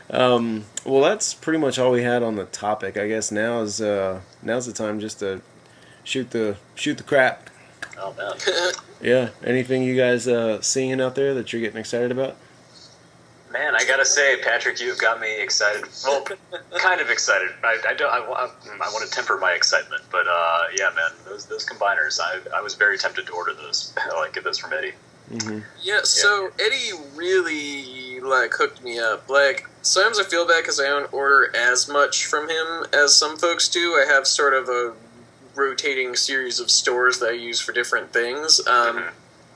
Well, that's pretty much all we had on the topic. I guess now's the time just to shoot the crap. Oh man. Yeah. Anything you guys seeing out there that you're getting excited about? Man, I gotta say, Patrick, you've got me excited. Well, kind of excited. I want to temper my excitement, but yeah, man, those combiners, I was very tempted to order those. Like get those from Eddie. Mm-hmm. Yeah, so Eddie really like hooked me up. Like sometimes I feel bad because I don't order as much from him as some folks do. I have sort of a rotating series of stores that I use for different things.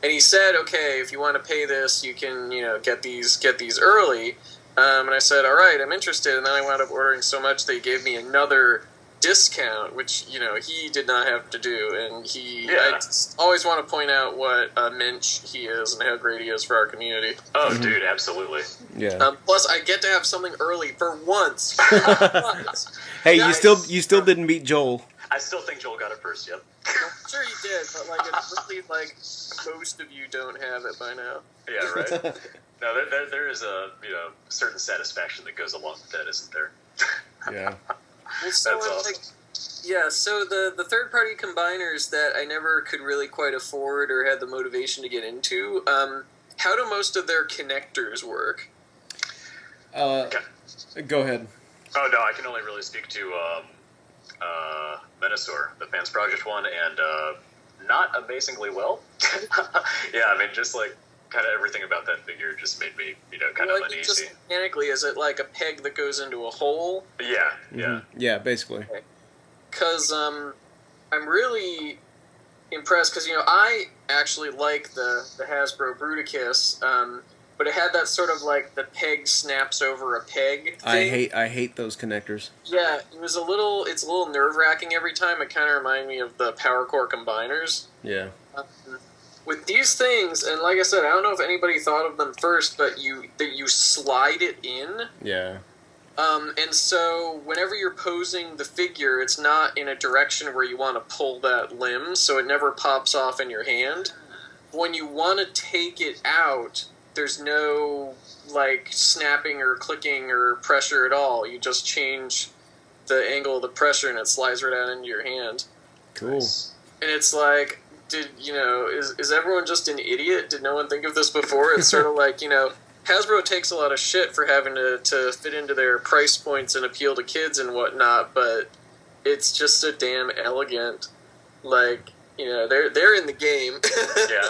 And he said, okay, if you want to pay this, you can, get these early. And I said, all right, I'm interested. And then I wound up ordering so much they gave me another discount, which, he did not have to do. And I always want to point out what a mensch he is and how great he is for our community. Oh, dude, absolutely. Yeah. Plus, I get to have something early for once. Hey, Nice. you still didn't beat Joel. I still think Joel got it first. Yep. I'm sure he did, but it's really most of you don't have it by now. Yeah, right. No, there is a certain satisfaction that goes along with that, isn't there? Yeah. Well, so That's awesome. so the third party combiners that I never could really quite afford or had the motivation to get into, how do most of their connectors work? Go ahead. Oh no, I can only really speak to Venusaur, the Fans Project one, and not amazingly well. Yeah, I mean, just like kind of everything about that figure just made me, kind of uneasy. Just mechanically, is it like a peg that goes into a hole? Yeah, yeah. Mm-hmm. Yeah, basically. Because I'm really impressed because I actually like the Hasbro Bruticus, but it had that sort of like the peg snaps over a peg thing. I hate those connectors. Yeah, it's a little nerve wracking every time. It kind of reminded me of the Power Core combiners. Yeah. With these things, and like I said, I don't know if anybody thought of them first, but you slide it in. Yeah. And so whenever you're posing the figure, it's not in a direction where you want to pull that limb, so it never pops off in your hand. When you want to take it out, there's no snapping or clicking or pressure at all. You just change the angle of the pressure and it slides right out into your hand. Cool. And it's like, is everyone just an idiot? Did no one think of this before? It's sort of like, Hasbro takes a lot of shit for having to fit into their price points and appeal to kids and whatnot, but it's just so damn elegant. They're in the game. Yeah.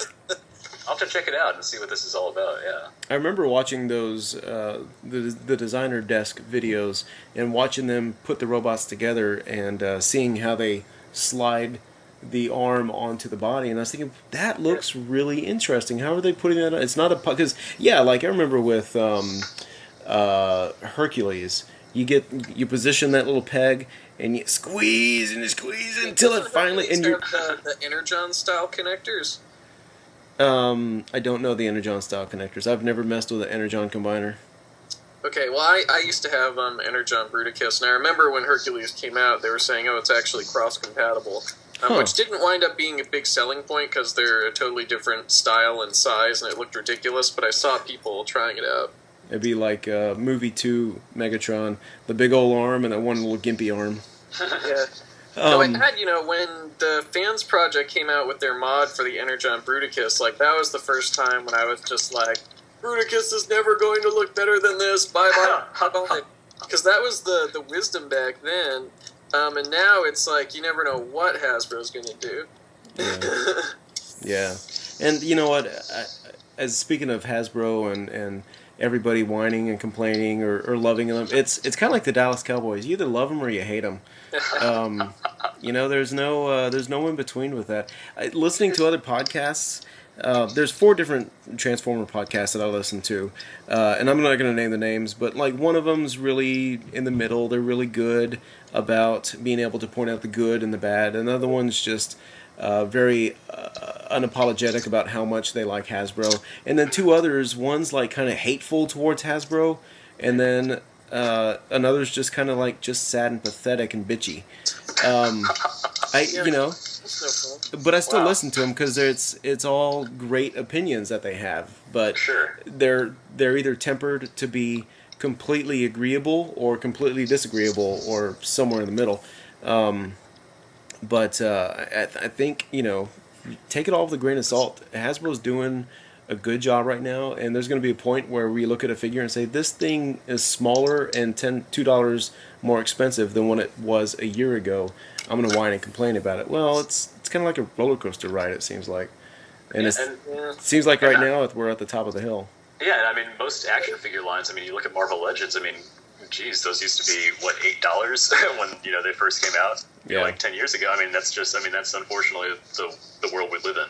I'll have to check it out and see what this is all about, yeah. I remember watching those, the designer desk videos and watching them put the robots together and seeing how they slide the arm onto the body, and I was thinking, that looks really interesting. How are they putting that on? It's not a... Because, I remember with Hercules, you position that little peg, and you squeeze until it finally... And you the Energon-style connectors. I don't know the Energon-style connectors. I've never messed with an Energon combiner. Okay, well, I used to have Energon Bruticus, and I remember when Hercules came out, they were saying, it's actually cross-compatible, which didn't wind up being a big selling point because they're a totally different style and size, and it looked ridiculous, but I saw people trying it out. It'd be like Movie 2 Megatron, the big old arm and that one little gimpy arm. Yeah. So I had, when the Fans Project came out with their mod for the Energon Bruticus, that was the first time when I was just like, Bruticus is never going to look better than this, bye-bye. Because that was the wisdom back then, and now it's like, you never know what Hasbro's going to do. Yeah. And you know what, as speaking of Hasbro and everybody whining and complaining or loving them, it's kind of like the Dallas Cowboys. You either love them or you hate them. There's no in between with that. Listening to other podcasts, there's 4 different Transformer podcasts that I listen to, and I'm not going to name the names, but one of them's really in the middle. They're really good about being able to point out the good and the bad. Another one's just very unapologetic about how much they like Hasbro, and then 2 others. One's kind of hateful towards Hasbro, and then another's just kind of just sad and pathetic and bitchy. But I still listen to them because it's all great opinions that they have. But sure. they're either tempered to be completely agreeable or completely disagreeable or somewhere in the middle. But I think take it all with a grain of salt. Hasbro's doing a good job right now, and there's going to be a point where we look at a figure and say this thing is smaller and $2 more expensive than when it was a year ago. I'm going to whine and complain about it. Well, it's kind of like a roller coaster ride. It seems like, and it seems like right now we're at the top of the hill. Yeah, and I mean, most action figure lines, I mean, you look at Marvel Legends, I mean, geez, those used to be, what, $8 when, they first came out, like 10 years ago. I mean, that's unfortunately the world we live in,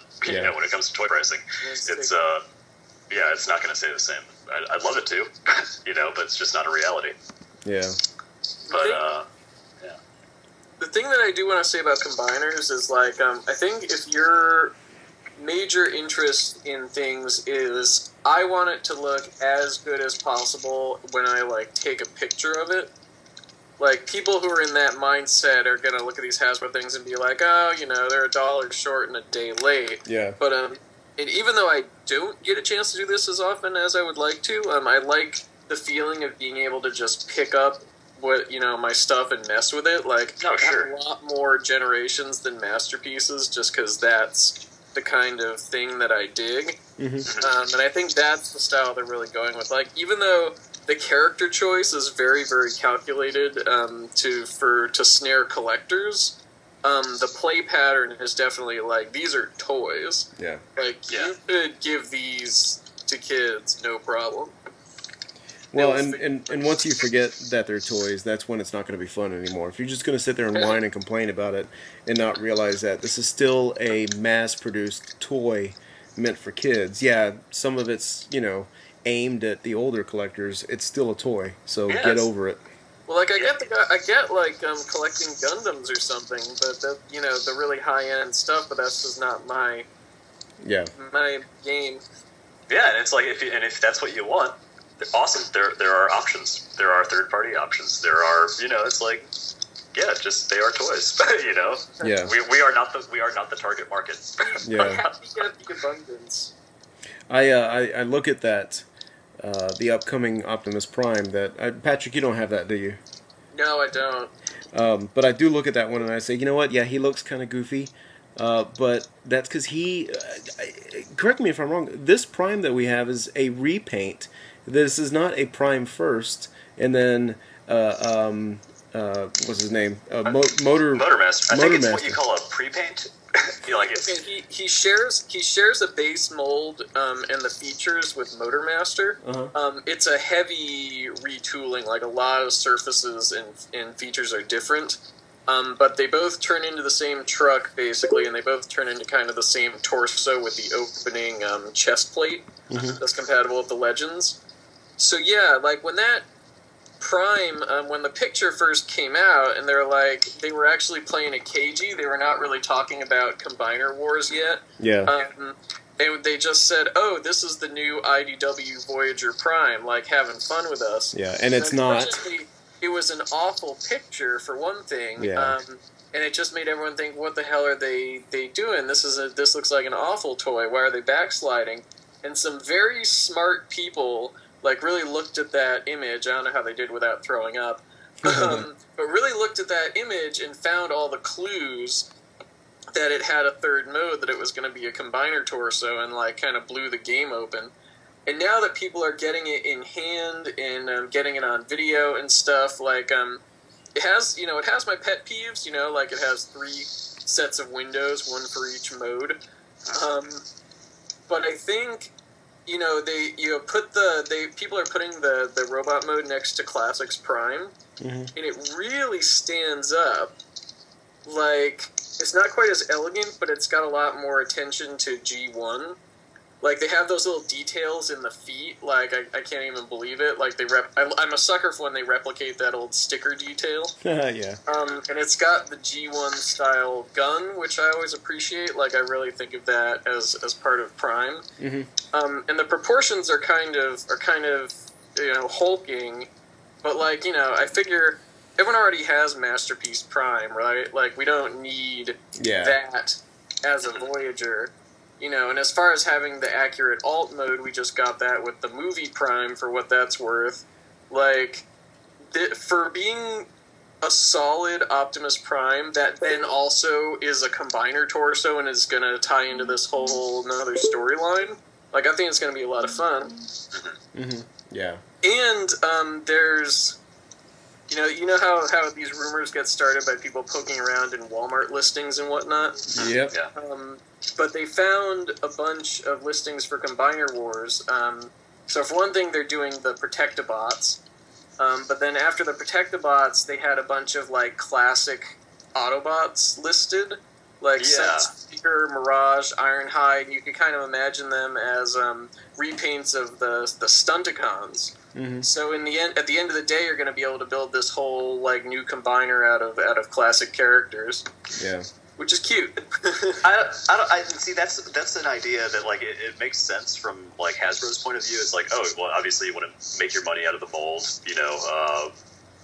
when it comes to toy pricing. It's, it's not going to stay the same. I'd love it to, but it's just not a reality. Yeah. But, the thing that I do want to say about combiners is, like, I think if your major interest in things is I want it to look as good as possible when I, like, take a picture of it. Like, people who are in that mindset are going to look at these Hasbro things and be like, oh, they're $1 short and a day late. Yeah. But, and even though I don't get a chance to do this as often as I would like to, I like the feeling of being able to just pick up what my stuff and mess with it. Like, oh, sure. I have a lot more generations than masterpieces, just because that's the kind of thing that I dig. Mm-hmm. And I think that's the style they're really going with. Like, even though the character choice is very, very calculated to snare collectors, the play pattern is definitely like, these are toys. Yeah. Like, you could give these to kids, no problem. Well, and once you forget that they're toys, that's when it's not going to be fun anymore. If you're just going to sit there and whine and complain about it and not realize that this is still a mass-produced toy meant for kids. Yeah, some of it's, aimed at the older collectors. It's still a toy, so get over it. Well, like, I get collecting Gundams or something, but the really high-end stuff, but that's just not my game. Yeah, and it's like, if that's what you want, awesome. There are options. There are third-party options. There are, it's like, just they are toys. Yeah. We are not the target market. Yeah. Happy get the abundance. I look at that, the upcoming Optimus Prime. Patrick, you don't have that, do you? No, I don't. But I do look at that one and I say, you know what? Yeah, he looks kind of goofy. But that's because correct me if I'm wrong, this Prime that we have is a repaint. This is not a Prime first, and then, what's his name? Motormaster. I think it's what you call a pre-paint. He shares a base mold and the features with Motormaster. Uh-huh. It's a heavy retooling, like a lot of surfaces and features are different. But they both turn into the same truck, basically, and they both turn into kind of the same torso with the opening chest plate that's compatible with the Legends. So yeah, like when that Prime, when the picture first came out, and they were actually playing a KG, they were not really talking about Combiner Wars yet. Yeah. They just said, oh, this is the new IDW Voyager Prime, like having fun with us. Yeah, and it's not. It was an awful picture for one thing, yeah. And it just made everyone think, "What the hell are they doing? This looks like an awful toy. Why are they backsliding?" And some very smart people really looked at that image. I don't know how they did without throwing up, but really looked at that image and found all the clues that it had a third mode, that it was going to be a combiner torso, and kind of blew the game open. And now that people are getting it in hand and getting it on video and stuff, it has my pet peeves, it has 3 sets of windows, one for each mode. But I think, people are putting the robot mode next to Classics Prime, and it really stands up. It's not quite as elegant, but it's got a lot more attention to G1. They have those little details in the feet. I can't even believe it. I'm a sucker for when they replicate that old sticker detail. Yeah. And it's got the G1 style gun, which I always appreciate. I really think of that as part of Prime. Mm-hmm. And the proportions are kind of hulking. But I figure everyone already has Masterpiece Prime, right? We don't need that as a Voyager. And as far as having the accurate alt mode, we just got that with the movie Prime, for what that's worth. For being a solid Optimus Prime that then also is a combiner torso and is going to tie into this whole another storyline, Like, I think it's going to be a lot of fun. Mm-hmm. Yeah. And there's, you know how these rumors get started by people poking around in Walmart listings and whatnot? Yep. Yeah. But they found a bunch of listings for Combiner Wars. So for one thing, they're doing the Protectabots. But then after the Protectabots, they had a bunch of, like, classic Autobots listed. Like Sunspeaker, Mirage, Ironhide. You could kind of imagine them as repaints of the Stunticons. Mm-hmm. So at the end of the day, you're going to be able to build this whole, like, new combiner out of classic characters. Yeah. Which is cute. I see. That's an idea that, like, it makes sense from, like, Hasbro's point of view. It's like, oh, well, obviously you want to make your money out of the mold,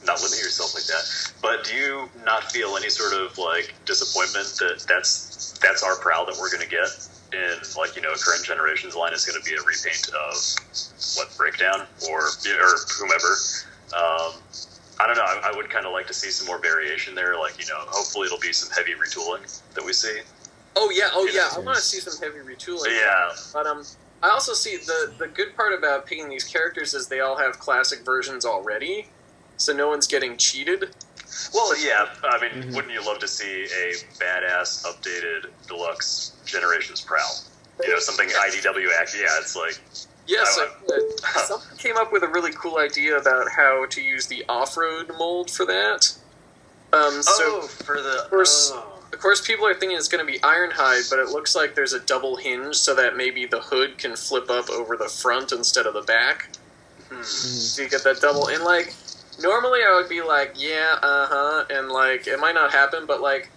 not limit yourself like that. But do you not feel any sort of, like, disappointment that that's our prowl that we're going to get in, like, current generation's line is going to be a repaint of Breakdown or whomever. I don't know. I would kind of like to see some more variation there. Like, hopefully it'll be some heavy retooling that we see. Oh yeah. I want to see some heavy retooling. Yeah. But I also see the good part about picking these characters is they all have classic versions already, so no one's getting cheated. Well, yeah. I mean, wouldn't you love to see a badass, updated, deluxe Generations Prowl? Something IDW act. Yeah, it's like. Yes, someone came up with a really cool idea about how to use the off-road mold for that. Of course, people are thinking it's going to be Ironhide, but it looks like there's a double hinge so that maybe the hood can flip up over the front instead of the back. So you get that double. And, like, normally I would be like, yeah, and, like, it might not happen, but, like,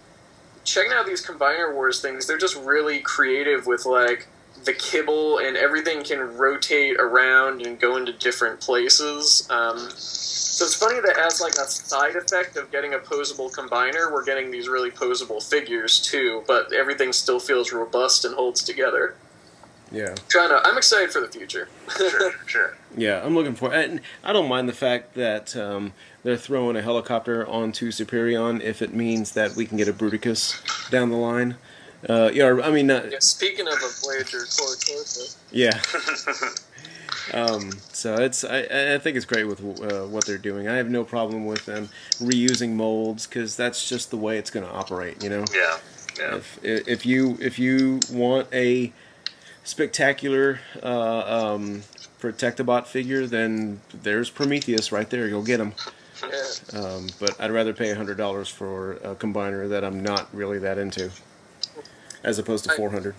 checking out these Combiner Wars things, they're just really creative with, like, the kibble and everything can rotate around and go into different places. So it's funny that as, like, a side effect of getting a posable combiner, we're getting these really posable figures too, but everything still feels robust and holds together. Yeah. I'm excited for the future. Sure. Yeah, I'm looking for it. And I don't mind the fact that they're throwing a helicopter onto Superion if it means that we can get a Bruticus down the line. Speaking of a Voyager Core Corsa. Yeah. So I think it's great with what they're doing. I have no problem with them reusing molds because that's just the way it's going to operate. Yeah. If you want a spectacular Protectabot figure, then there's Prometheus right there. Go get him. Yeah. But I'd rather pay $100 for a combiner that I'm not really that into, as opposed to $400.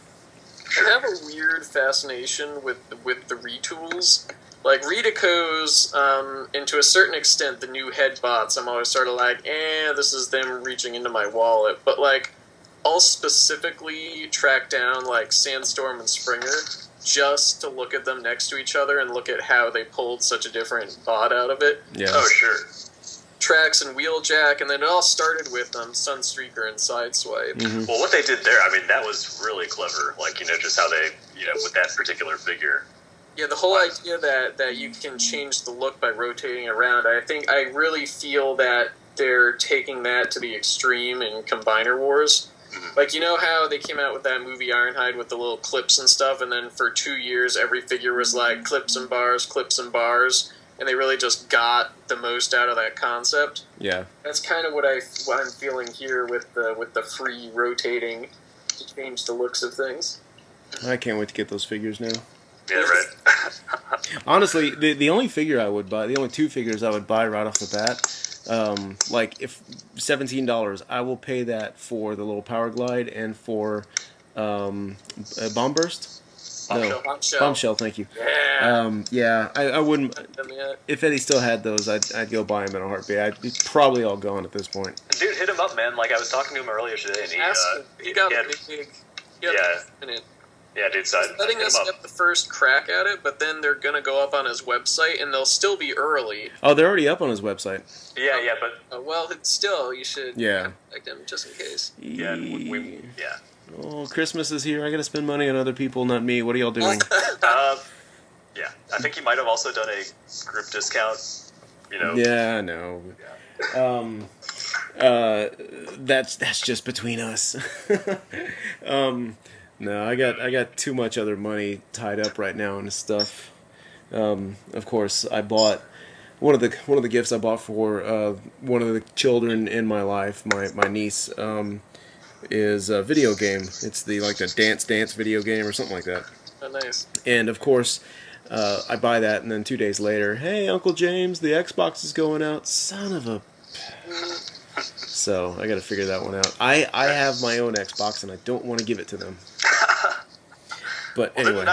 I have a weird fascination with the retools. Like, Ritaco's, and to a certain extent, the new head bots, I'm always sort of like, this is them reaching into my wallet. But, like, I'll specifically track down, like, Sandstorm and Springer just to look at them next to each other and look at how they pulled such a different bot out of it. Yeah. Oh, sure. Tracks and Wheeljack, and then it all started with Sunstreaker and Sideswipe. Mm-hmm. Well, what they did there, I mean, that was really clever. Like, just how they, with that particular figure. Yeah, the whole idea that you can change the look by rotating around, I really feel that they're taking that to the extreme in Combiner Wars. Mm-hmm. Like, how they came out with that movie Ironhide with the little clips and stuff, and then for 2 years every figure was like clips and bars, and they really just got the most out of that concept. Yeah, that's kind of what I'm feeling here with the free rotating to change the looks of things. I can't wait to get those figures now. Yeah, right. Honestly, the only figure I would buy, the only two figures I would buy right off the bat, like if $17, I will pay that for the little Power Glide and for a Bomb Burst. Bombshell, thank you. Yeah. I wouldn't. If Eddie still had those, I'd go buy them in a heartbeat. I'd be probably all gone at this point. Dude, hit him up, man. Like, I was talking to him earlier today, and he got a big. Yeah, dude. So letting us get the first crack at it, but then they're gonna go up on his website, and they'll still be early. Oh, they're already up on his website. Yeah, but well, still, you should contact him just in case. Yeah, yeah. Oh, Christmas is here. I gotta spend money on other people, not me. What are y'all doing? Yeah, I think he might have also done a group discount. Yeah, I know. Yeah. That's just between us. No, I got too much other money tied up right now and stuff. Of course, I bought one of the gifts I bought for one of the children in my life, my niece, is a video game. It's the dance video game or something like that. Oh, nice. And of course, I buy that, and then 2 days later, hey, Uncle James, the Xbox is going out. Son of a. So I got to figure that one out. I have my own Xbox, and I don't want to give it to them. But Well, anyway,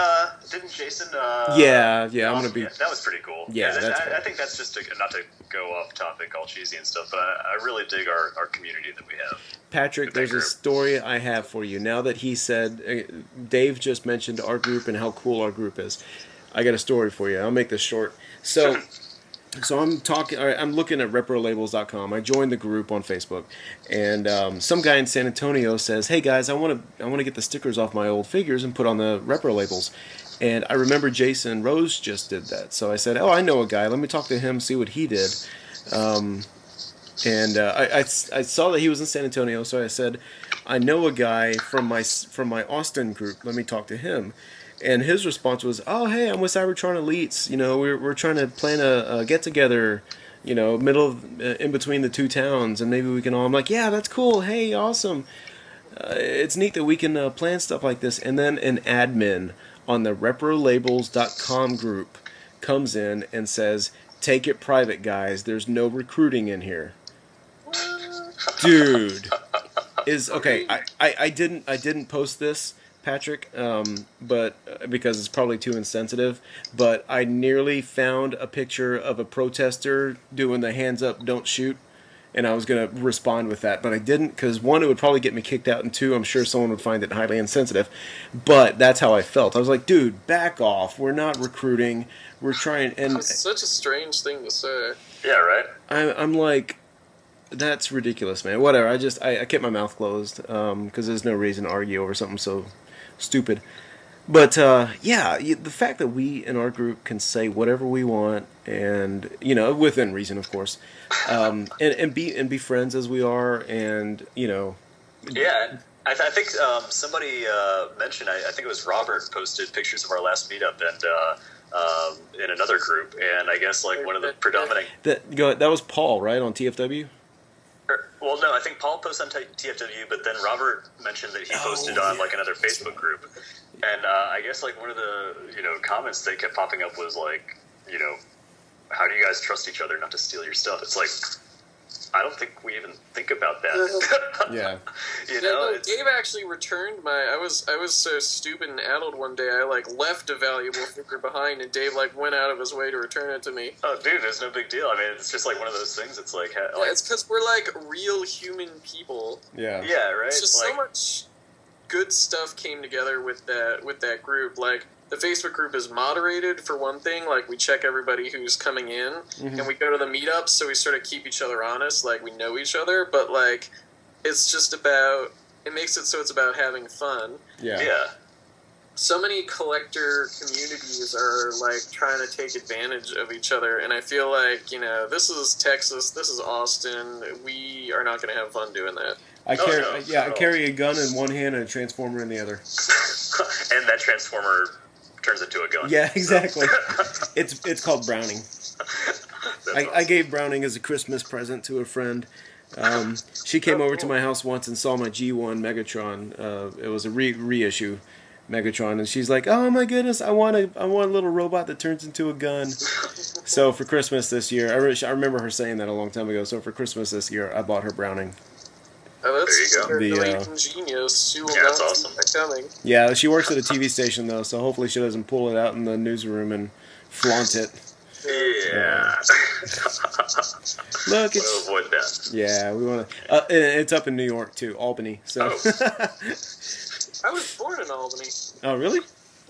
didn't Jason? yeah, I'm gonna be. Yeah, that was pretty cool. Yeah, that's I think that's just not to go off topic, all cheesy and stuff, but I really dig our community that we have. Patrick, there's a group. story I have for you. Now that he said, Dave just mentioned our group and how cool our group is. I got a story for you. I'll make this short. So I'm talking. I'm looking at reprolabels.com. I joined the group on Facebook, and some guy in San Antonio says, "Hey guys, I want to get the stickers off my old figures and put on the repro labels." And I remember Jason Rose just did that, so I said, "Oh, I know a guy. Let me talk to him, see what he did." I saw that he was in San Antonio, so I said, "I know a guy from my Austin group. Let me talk to him." And his response was, "Oh, hey, I'm with Cybertron Elites. You know, we're trying to plan a get together. You know, in between the two towns, and maybe we can all." I'm like, "Yeah, that's cool. Hey, awesome. It's neat that we can plan stuff like this." And then an admin on the reprolabels.com group comes in and says, "Take it private, guys. There's no recruiting in here." Dude, is okay. I didn't post this, Patrick, but because it's probably too insensitive. But I nearly found a picture of a protester doing the hands up, don't shoot, and I was gonna respond with that, but I didn't because one, it would probably get me kicked out, and two, I'm sure someone would find it highly insensitive. But that's how I felt. I was like, dude, back off. We're not recruiting. We're trying. And That's such a strange thing to say. Yeah, right. I'm like, that's ridiculous, man. Whatever. I kept my mouth closed because there's no reason to argue over something so stupid. But yeah, the fact that we in our group can say whatever we want, and within reason, of course, and be friends as we are, and Yeah, I think somebody mentioned. I think it was Robert posted pictures of our last meetup, and in another group, and I guess like one of the predominant. that was Paul, right, on TFW. Well, no, I think Paul posted on TFW, but then Robert mentioned that he posted on like another Facebook group, and I guess like one of the comments that kept popping up was like, how do you guys trust each other not to steal your stuff? It's like, I don't think we even think about that. Yeah. Dave actually returned my. I was so stupid and addled one day. I like left a valuable figure behind, and Dave like went out of his way to return it to me. Oh, dude, there's no big deal. I mean, it's just like one of those things. It's like, it's because we're like real human people. Yeah. Yeah, right. It's just like, so much good stuff came together with that group. Like the Facebook group is moderated for one thing. Like we check everybody who's coming in, and we go to the meetups, so we sort of keep each other honest. Like we know each other, but like it's just about. It makes it so it's about having fun. Yeah. Yeah. So many collector communities are like trying to take advantage of each other, and I feel like this is Texas, this is Austin. We are not going to have fun doing that. I carry a gun in one hand and a transformer in the other. And that transformer turns into a gun. Yeah, exactly. It's called Browning. I gave Browning as a Christmas present to a friend. She came over to my house once and saw my G1 Megatron. It was a reissue Megatron, and she's like, "Oh my goodness, I want a little robot that turns into a gun." So for Christmas this year, I remember her saying that a long time ago. So for Christmas this year, I bought her Browning. Oh, that's There you go. really ingenious. She will that's not awesome. see that coming. Yeah, she works at a TV station though, so hopefully she doesn't pull it out in the newsroom and flaunt it. Yeah. Look, We'll avoid that. yeah, we want to. It's up in New York too, Albany. So. I was born in Albany. Oh, really?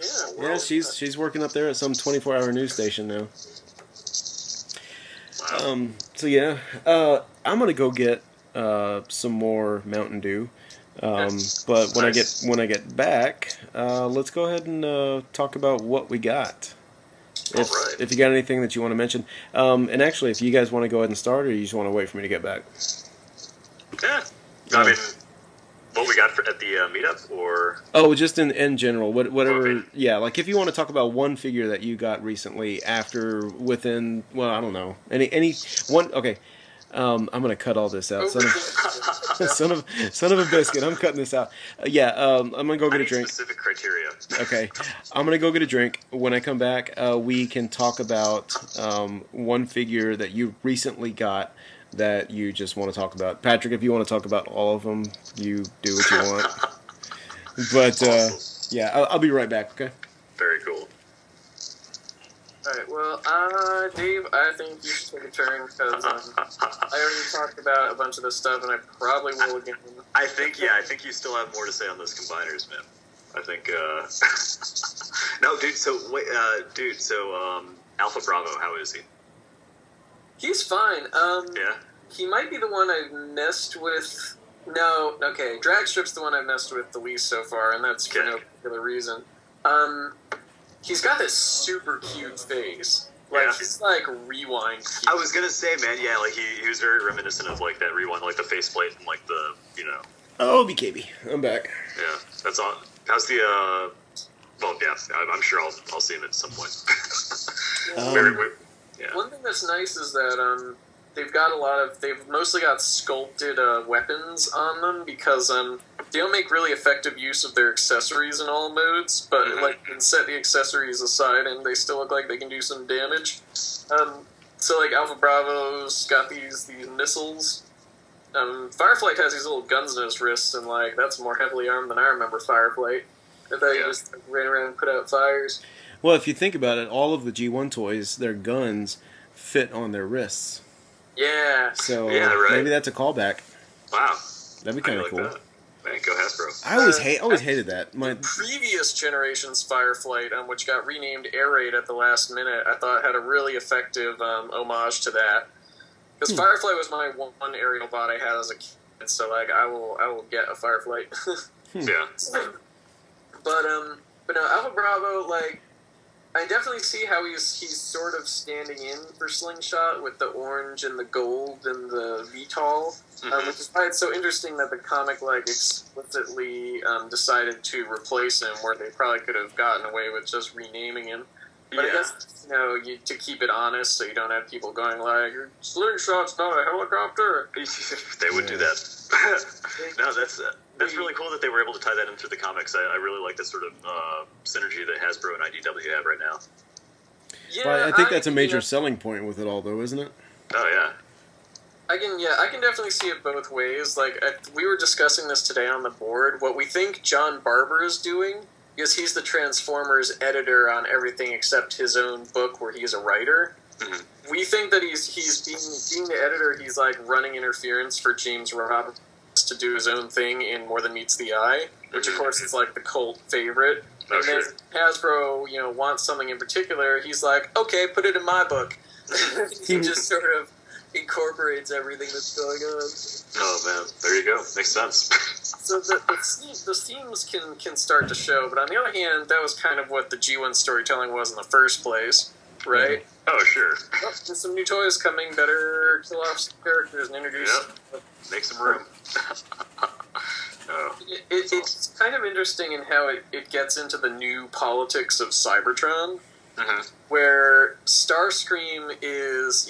Yeah. Yeah, well, she's working up there at some 24-hour news station now. So yeah, I'm gonna go get some more Mountain Dew. But when I get back, let's go ahead and talk about what we got. If you got anything that you want to mention, and actually, if you guys want to go ahead and start, or you just want to wait for me to get back. Yeah. I mean, what we got at the meetup, or just in general, whatever. Okay. Yeah, like if you want to talk about one figure that you got recently, within, well, I don't know, any one. Okay, I'm gonna cut all this out. Son of a biscuit. I'm cutting this out. I'm gonna go I get a need drink. specific criteria. Okay, I'm gonna go get a drink. When I come back, we can talk about one figure that you recently got that you just want to talk about. Patrick, if you want to talk about all of them, you do what you want. But Awesome. I'll be right back. Okay. Very cool. Alright, well, Dave, I think you should take a turn, because I already talked about a bunch of this stuff, and I probably will again. I think you still have more to say on those combiners, man. I think, no, dude, Alpha Bravo, how is he? He's fine. Yeah? He might be the one I've messed with. No, okay, Dragstrip's the one I've messed with the least so far, and that's for no particular reason. He's got this super cute face. Like, he's like Rewind cute. I was gonna say, man, yeah, like he was very reminiscent of like that Rewind, like the faceplate and like the, Oh, BKB, I'm back. Yeah, that's all. How's the, well, yeah, I'm sure I'll see him at some point. Yeah. One thing that's nice is that, they've mostly got sculpted weapons on them, because they don't make really effective use of their accessories in all modes, but like you can set the accessories aside and they still look like they can do some damage. So like Alpha Bravo's got these missiles. Fireflight has these little guns in his wrists, and like that's more heavily armed than I remember Fireflight. I thought he just ran around and put out fires. Well, if you think about it, all of the G1 toys, their guns fit on their wrists. Yeah. So right. maybe that's a callback. Wow. That'd be kind of like cool. That. Man, go Hasbro. I always hated that. Previous generation's Fireflight, which got renamed Air Raid at the last minute, I thought had a really effective homage to that. Because Fireflight was my one aerial bot I had as a kid, so like I will get a Fireflight. Yeah. But no, Alpha Bravo, like, I definitely see how he's sort of standing in for Slingshot with the orange and the gold and the VTOL, which is why it's so interesting that the comic like explicitly decided to replace him, where they probably could have gotten away with just renaming him. But I guess to keep it honest, so you don't have people going like, "Slingshot's not a helicopter." They would do that. No, that's really cool that they were able to tie that in through the comics. I really like that sort of synergy that Hasbro and IDW have right now. Yeah, well, I think that's a major selling point with it all, though, isn't it? Oh yeah. I can definitely see it both ways. Like we were discussing this today on the board. What we think John Barber is doing, because he's the Transformers editor on everything except his own book, where he's a writer. We think that he's being the editor. He's like running interference for James Roberts to do his own thing in More Than Meets the Eye, which of course is like the cult favorite. Oh, and then Hasbro, wants something in particular. He's like, okay, put it in my book. He just sort of incorporates everything that's going on. Oh man, there you go. Makes sense. So the themes can start to show, but on the other hand, that was kind of what the G1 storytelling was in the first place, right? Oh sure. Oh, there's some new toys coming. Better kill off some characters and introduce. Yep. Make some room. Oh, it's kind of interesting in how it gets into the new politics of Cybertron, where Starscream is,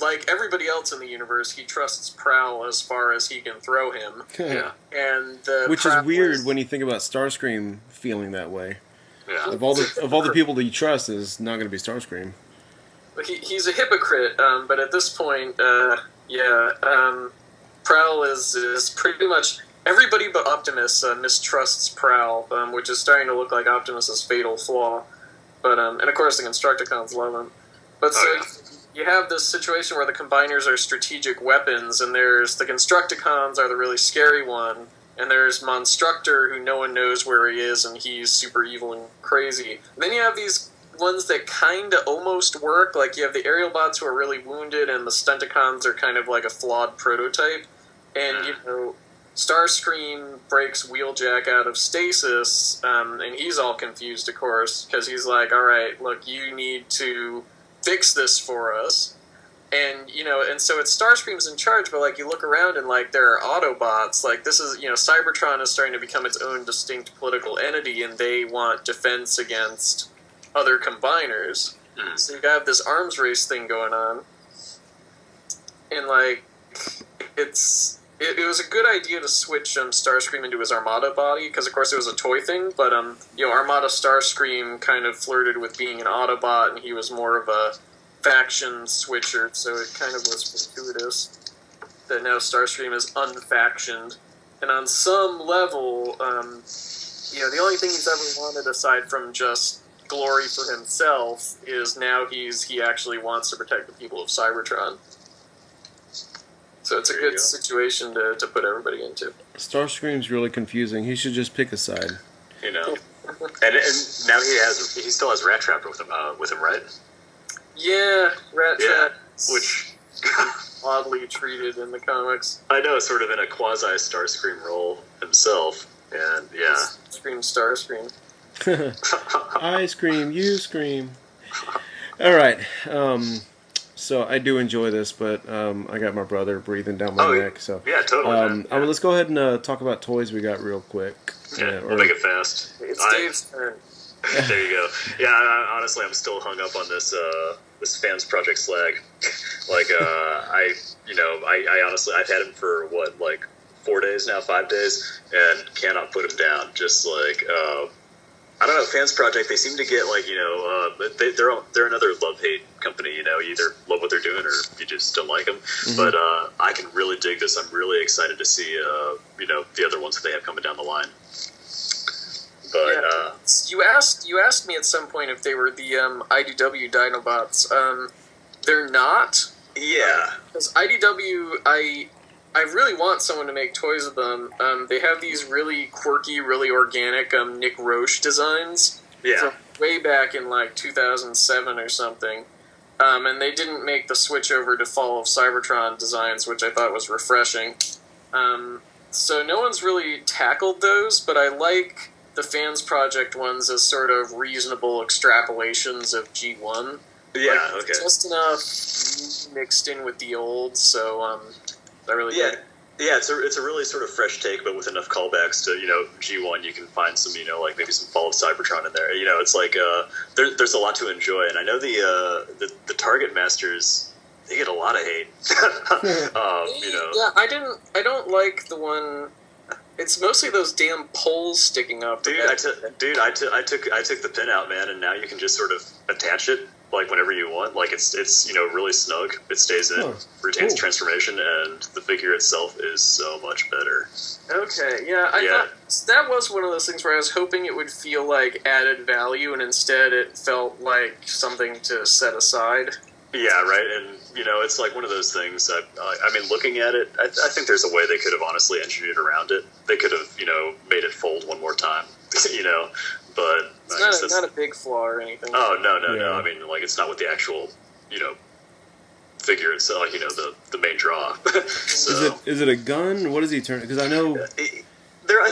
like everybody else in the universe, he trusts Prowl as far as he can throw him. Yeah. And which is weird when you think about Starscream feeling that way. Yeah. Of all the people that you trust, is not going to be Starscream. He's a hypocrite, but at this point, Prowl is pretty much everybody but Optimus mistrusts Prowl, which is starting to look like Optimus's fatal flaw. But and of course the Constructicons love him. But you have this situation where the Combiners are strategic weapons, and there's the Constructicons are the really scary one, and there's Monstructor, who no one knows where he is, and he's super evil and crazy. And then you have these ones that kind of almost work, like you have the aerial bots who are really wounded, and the Stunticons are kind of like a flawed prototype. And, Starscream breaks Wheeljack out of stasis, and he's all confused, of course, because he's like, alright, look, you need to fix this for us. And, and so it's Starscream's in charge, but, like, you look around and, like, there are Autobots. Like, this is, Cybertron is starting to become its own distinct political entity, and they want defense against other combiners. Mm. So you have this arms race thing going on. And, like, it was a good idea to switch Starscream into his Armada body, because, of course, it was a toy thing, but, Armada Starscream kind of flirted with being an Autobot, and he was more of a faction switcher, so it kind of was fortuitous that now Starscream is unfactioned. And on some level, the only thing he's ever wanted aside from just glory for himself is now he actually wants to protect the people of Cybertron. So it's a good situation to put everybody into. Starscream's really confusing. He should just pick a side. And now he still has Rat Trap with him, right? Yeah, Rat Trap. Which oddly treated in the comics. I know, sort of in a quasi Starscream role himself, and yeah. Starscream. I scream, you scream. All right. So I do enjoy this, but I got my brother breathing down my neck. So yeah, totally. Let's go ahead and talk about toys we got real quick. Yeah, we'll make it fast. It's Dave's turn. There you go. Yeah, honestly, I'm still hung up on this Fans Project Slag. Like, I honestly, I've had him for 4 days now, 5 days, and cannot put him down. Just like, I don't know, Fans Project, they seem to get they're another love-hate company. You either love what they're doing or you just don't like them. Mm-hmm. But I can really dig this. I'm really excited to see the other ones that they have coming down the line. But you asked me at some point if they were the IDW Dinobots. They're not. Yeah. Because IDW, I really want someone to make toys of them. They have these really quirky, really organic Nick Roche designs. Yeah. From way back in 2007 or something. And they didn't make the switch over to Fall of Cybertron designs, which I thought was refreshing. So no one's really tackled those, but I like the Fans Project ones as sort of reasonable extrapolations of G1. Yeah, okay. Just enough mixed in with the old, so I really dig it. Yeah, it's a really sort of fresh take, but with enough callbacks to G1, you can find some maybe some Fall of Cybertron in there. It's like there's a lot to enjoy, and I know the Target Masters, they get a lot of hate. Yeah, I don't like the one. It's mostly those damn poles sticking up. Dude, I took the pin out, man, and now you can just sort of attach it whenever you want. It's really snug. It stays in, retains transformation, and the figure itself is so much better. Okay, yeah, I thought that was one of those things where I was hoping it would feel like added value, and instead it felt like something to set aside. Yeah, right, and it's like one of those things. I mean, looking at it, I think there's a way they could have honestly engineered around it. They could have, made it fold one more time, but it's not a big flaw or anything. Oh no. I mean, it's not with the actual, figure itself. The main draw. So. Is it a gun? What does he turn? Because I know they're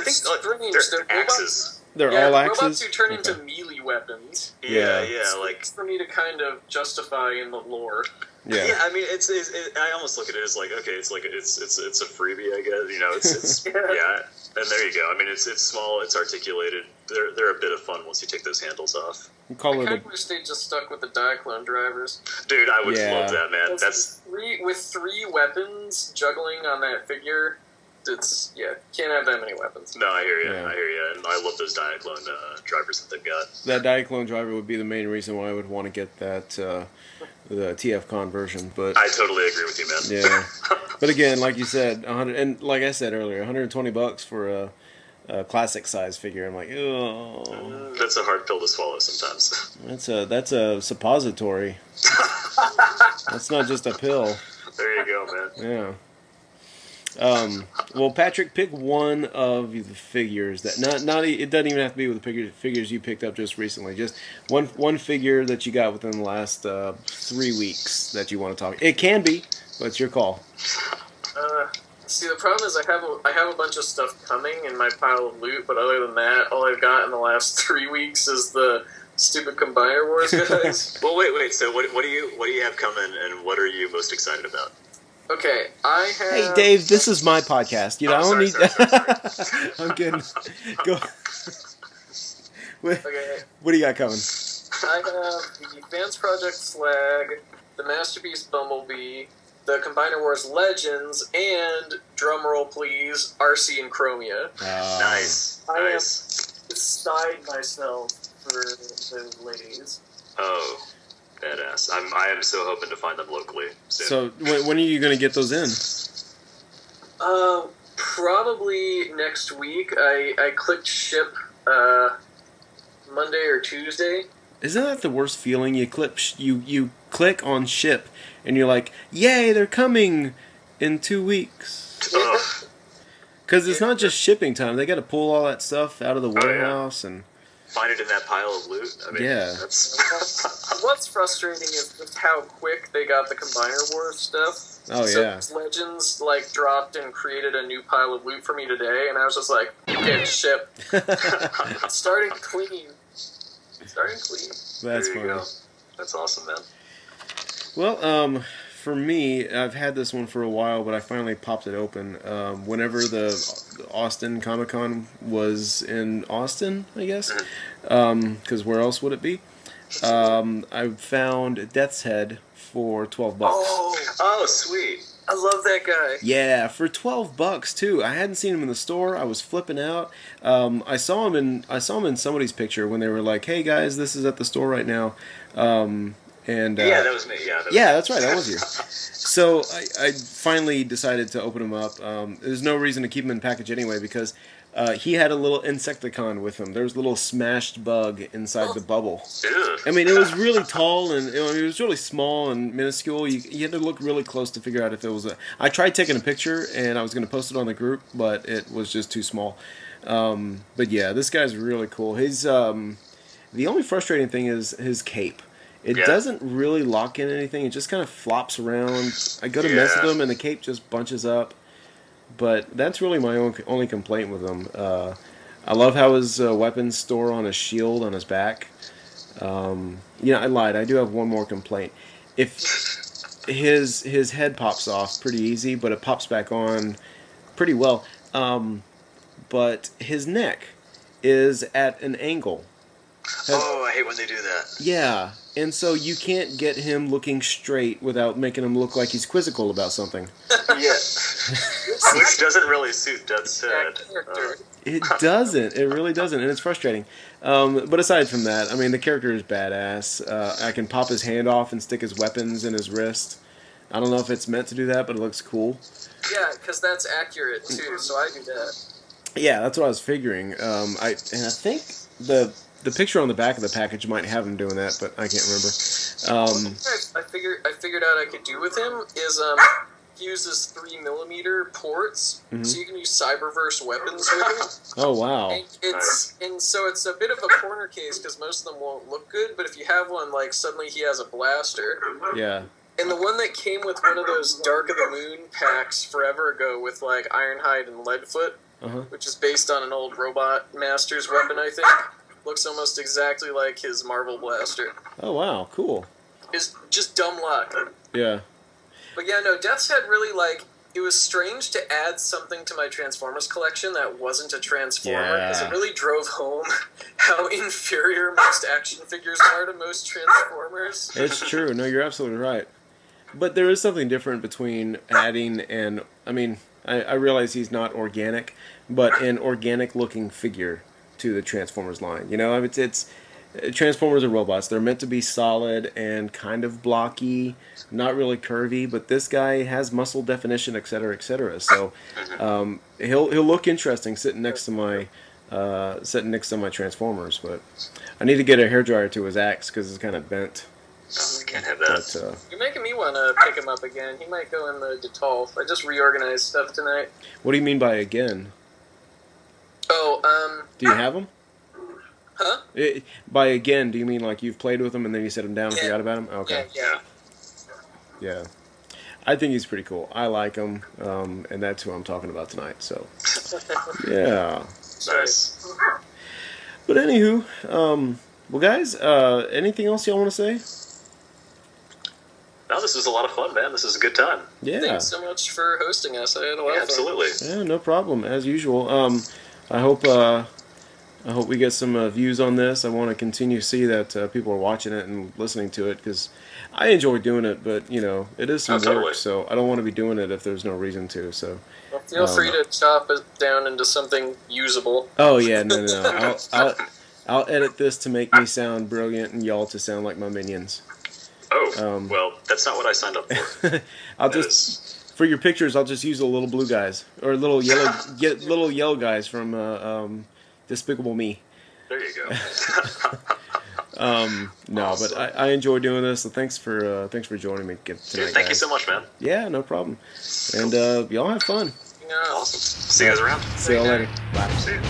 axes. They're all axes? Robots who turn into melee weapons. Yeah, It's for me to kind of justify in the lore. Yeah, I mean, I almost look at it as okay, it's a freebie, I guess. It's yeah, and there you go. I mean, it's small, it's articulated. They're a bit of fun once you take those handles off. I kind of wish they just stuck with the Diaclone drivers. Dude, I would love that, man. That's with three weapons juggling on that figure. Can't have that many weapons. No, I hear you. And I love those Diaclone drivers that they've got. That Diaclone driver would be the main reason why I would want to get that the TFCon version. But I totally agree with you, man. Yeah, but again, like you said, 100, and like I said earlier, $120 for a classic size figure. I'm like, oh, that's a hard pill to swallow sometimes. That's a suppository. That's not just a pill. There you go, man. Yeah. Well, Patrick, pick one of the figures that not it doesn't even have to be with the figures you picked up just recently. Just one figure that you got within the last 3 weeks that you want to talk. It can be, but it's your call. See, the problem is I have a bunch of stuff coming in my pile of loot, but other than that, all I've got in the last 3 weeks is the Stupid Combiner Wars guys. Well, wait. So what do you have coming, and what are you most excited about? Okay, I have... Hey, Dave, this is my podcast. You know, I don't need... Sorry. I'm kidding. Go. Okay. What do you got coming? I have the Advanced Project Slag, the Masterpiece Bumblebee, the Combiner Wars Legends, and, drumroll please, RC and Chromia. Nice. I have beside myself for the ladies. Oh, badass. I am so hoping to find them locally soon. So, when are you going to get those in? Probably next week. I clicked ship Monday or Tuesday. Isn't that the worst feeling? You click on ship, and you're like, yay, they're coming in 2 weeks. Because it's not just shipping time. They got to pull all that stuff out of the warehouse and find it in that pile of loot. I mean, yeah. What's frustrating is just how quick they got the Combiner Wars stuff. Oh, so yeah. Legends dropped and created a new pile of loot for me today, and I was just like, okay, ship. Starting clean. That's funny. Go. That's awesome, man. Well, for me, I've had this one for a while, but I finally popped it open. Whenever the Austin Comic Con was in Austin, I guess, because where else would it be? I found Death's Head for $12. Oh, sweet. I love that guy. Yeah, for $12 too. I hadn't seen him in the store. I was flipping out. I saw him in somebody's picture when they were like, "Hey guys, this is at the store right now." And yeah, that was me. That's right. That was you. So I finally decided to open him up. There's no reason to keep him in package anyway because he had a little Insecticon with him. There was a little smashed bug inside the bubble. I mean, it was really tall and it was really small and minuscule. You had to look really close to figure out if it was a... I tried taking a picture and I was going to post it on the group, but it was just too small. But yeah, this guy's really cool. His the only frustrating thing is his cape. It doesn't really lock in anything. It just kind of flops around. I go to mess with him and the cape just bunches up. But that's really my only complaint with him. I love how his weapons store on his shield on his back. I lied. I do have one more complaint. If his head pops off pretty easy, but it pops back on pretty well. But his neck is at an angle. I hate when they do that. Yeah, and so you can't get him looking straight without making him look like he's quizzical about something. Yeah. Which doesn't really suit Death's Head. It doesn't. It really doesn't, and it's frustrating. But aside from that, I mean, the character is badass. I can pop his hand off and stick his weapons in his wrist. I don't know if it's meant to do that, but it looks cool. Yeah, because that's accurate, too, so I do that. Yeah, that's what I was figuring. I think the picture on the back of the package might have him doing that, but I can't remember. I figured out I could do with him is he uses 3mm ports, so you can use Cyberverse weapons with him. Oh wow! And so it's a bit of a corner case because most of them won't look good, but if you have one, suddenly he has a blaster. Yeah. And the one that came with one of those Dark of the Moon packs forever ago with Ironhide and Leadfoot, which is based on an old Robot Master's weapon, I think. Looks almost exactly like his Marvel blaster. Oh wow, cool. It's just dumb luck. Yeah. But yeah, no, Death's Head really, it was strange to add something to my Transformers collection that wasn't a Transformer, because it really drove home how inferior most action figures are to most Transformers. It's true. No, you're absolutely right. But there is something different between adding and... I mean, I realize he's not organic, but an organic-looking figure to the Transformers line. You know, it's Transformers are robots. They're meant to be solid and kind of blocky, not really curvy, but this guy has muscle definition, etc., etc. So he'll look interesting sitting next to my Transformers. But I need to get a hairdryer to his axe because it's kind of bent. Oh, I can't have that. But, you're making me want to pick him up again. He might go in the Detolf. I just reorganized stuff tonight. What do you mean by again? Oh, do you have him? Huh? By again, do you mean you've played with him and then you set him down and forgot about him? Okay. Yeah. I think he's pretty cool. I like him, and that's who I'm talking about tonight. So, yeah. Nice. But anywho, Well, guys, anything else y'all want to say? No, this was a lot of fun, man. This is a good time. Yeah. Thanks so much for hosting us. I had a lot of fun. Absolutely. Yeah, no problem. As usual. I hope we get some views on this. I want to continue to see that people are watching it and listening to it because I enjoy doing it, but it is some totally. work, so I don't want to be doing it if there's no reason to. So Well, feel free to chop it down into something usable. oh yeah, no. I'll edit this to make me sound brilliant and y'all to sound like my minions. Oh, well, that's not what I signed up for. I'll just for your pictures, I'll just use the little blue guys or little yellow guys from Despicable Me. There you go. No, Awesome. but I enjoy doing this. So thanks for joining me tonight. Dude, thank you guys. so much, man. Yeah, no problem. And y'all have fun. Yeah. Awesome. See you guys around. See y'all later. Bye. See you.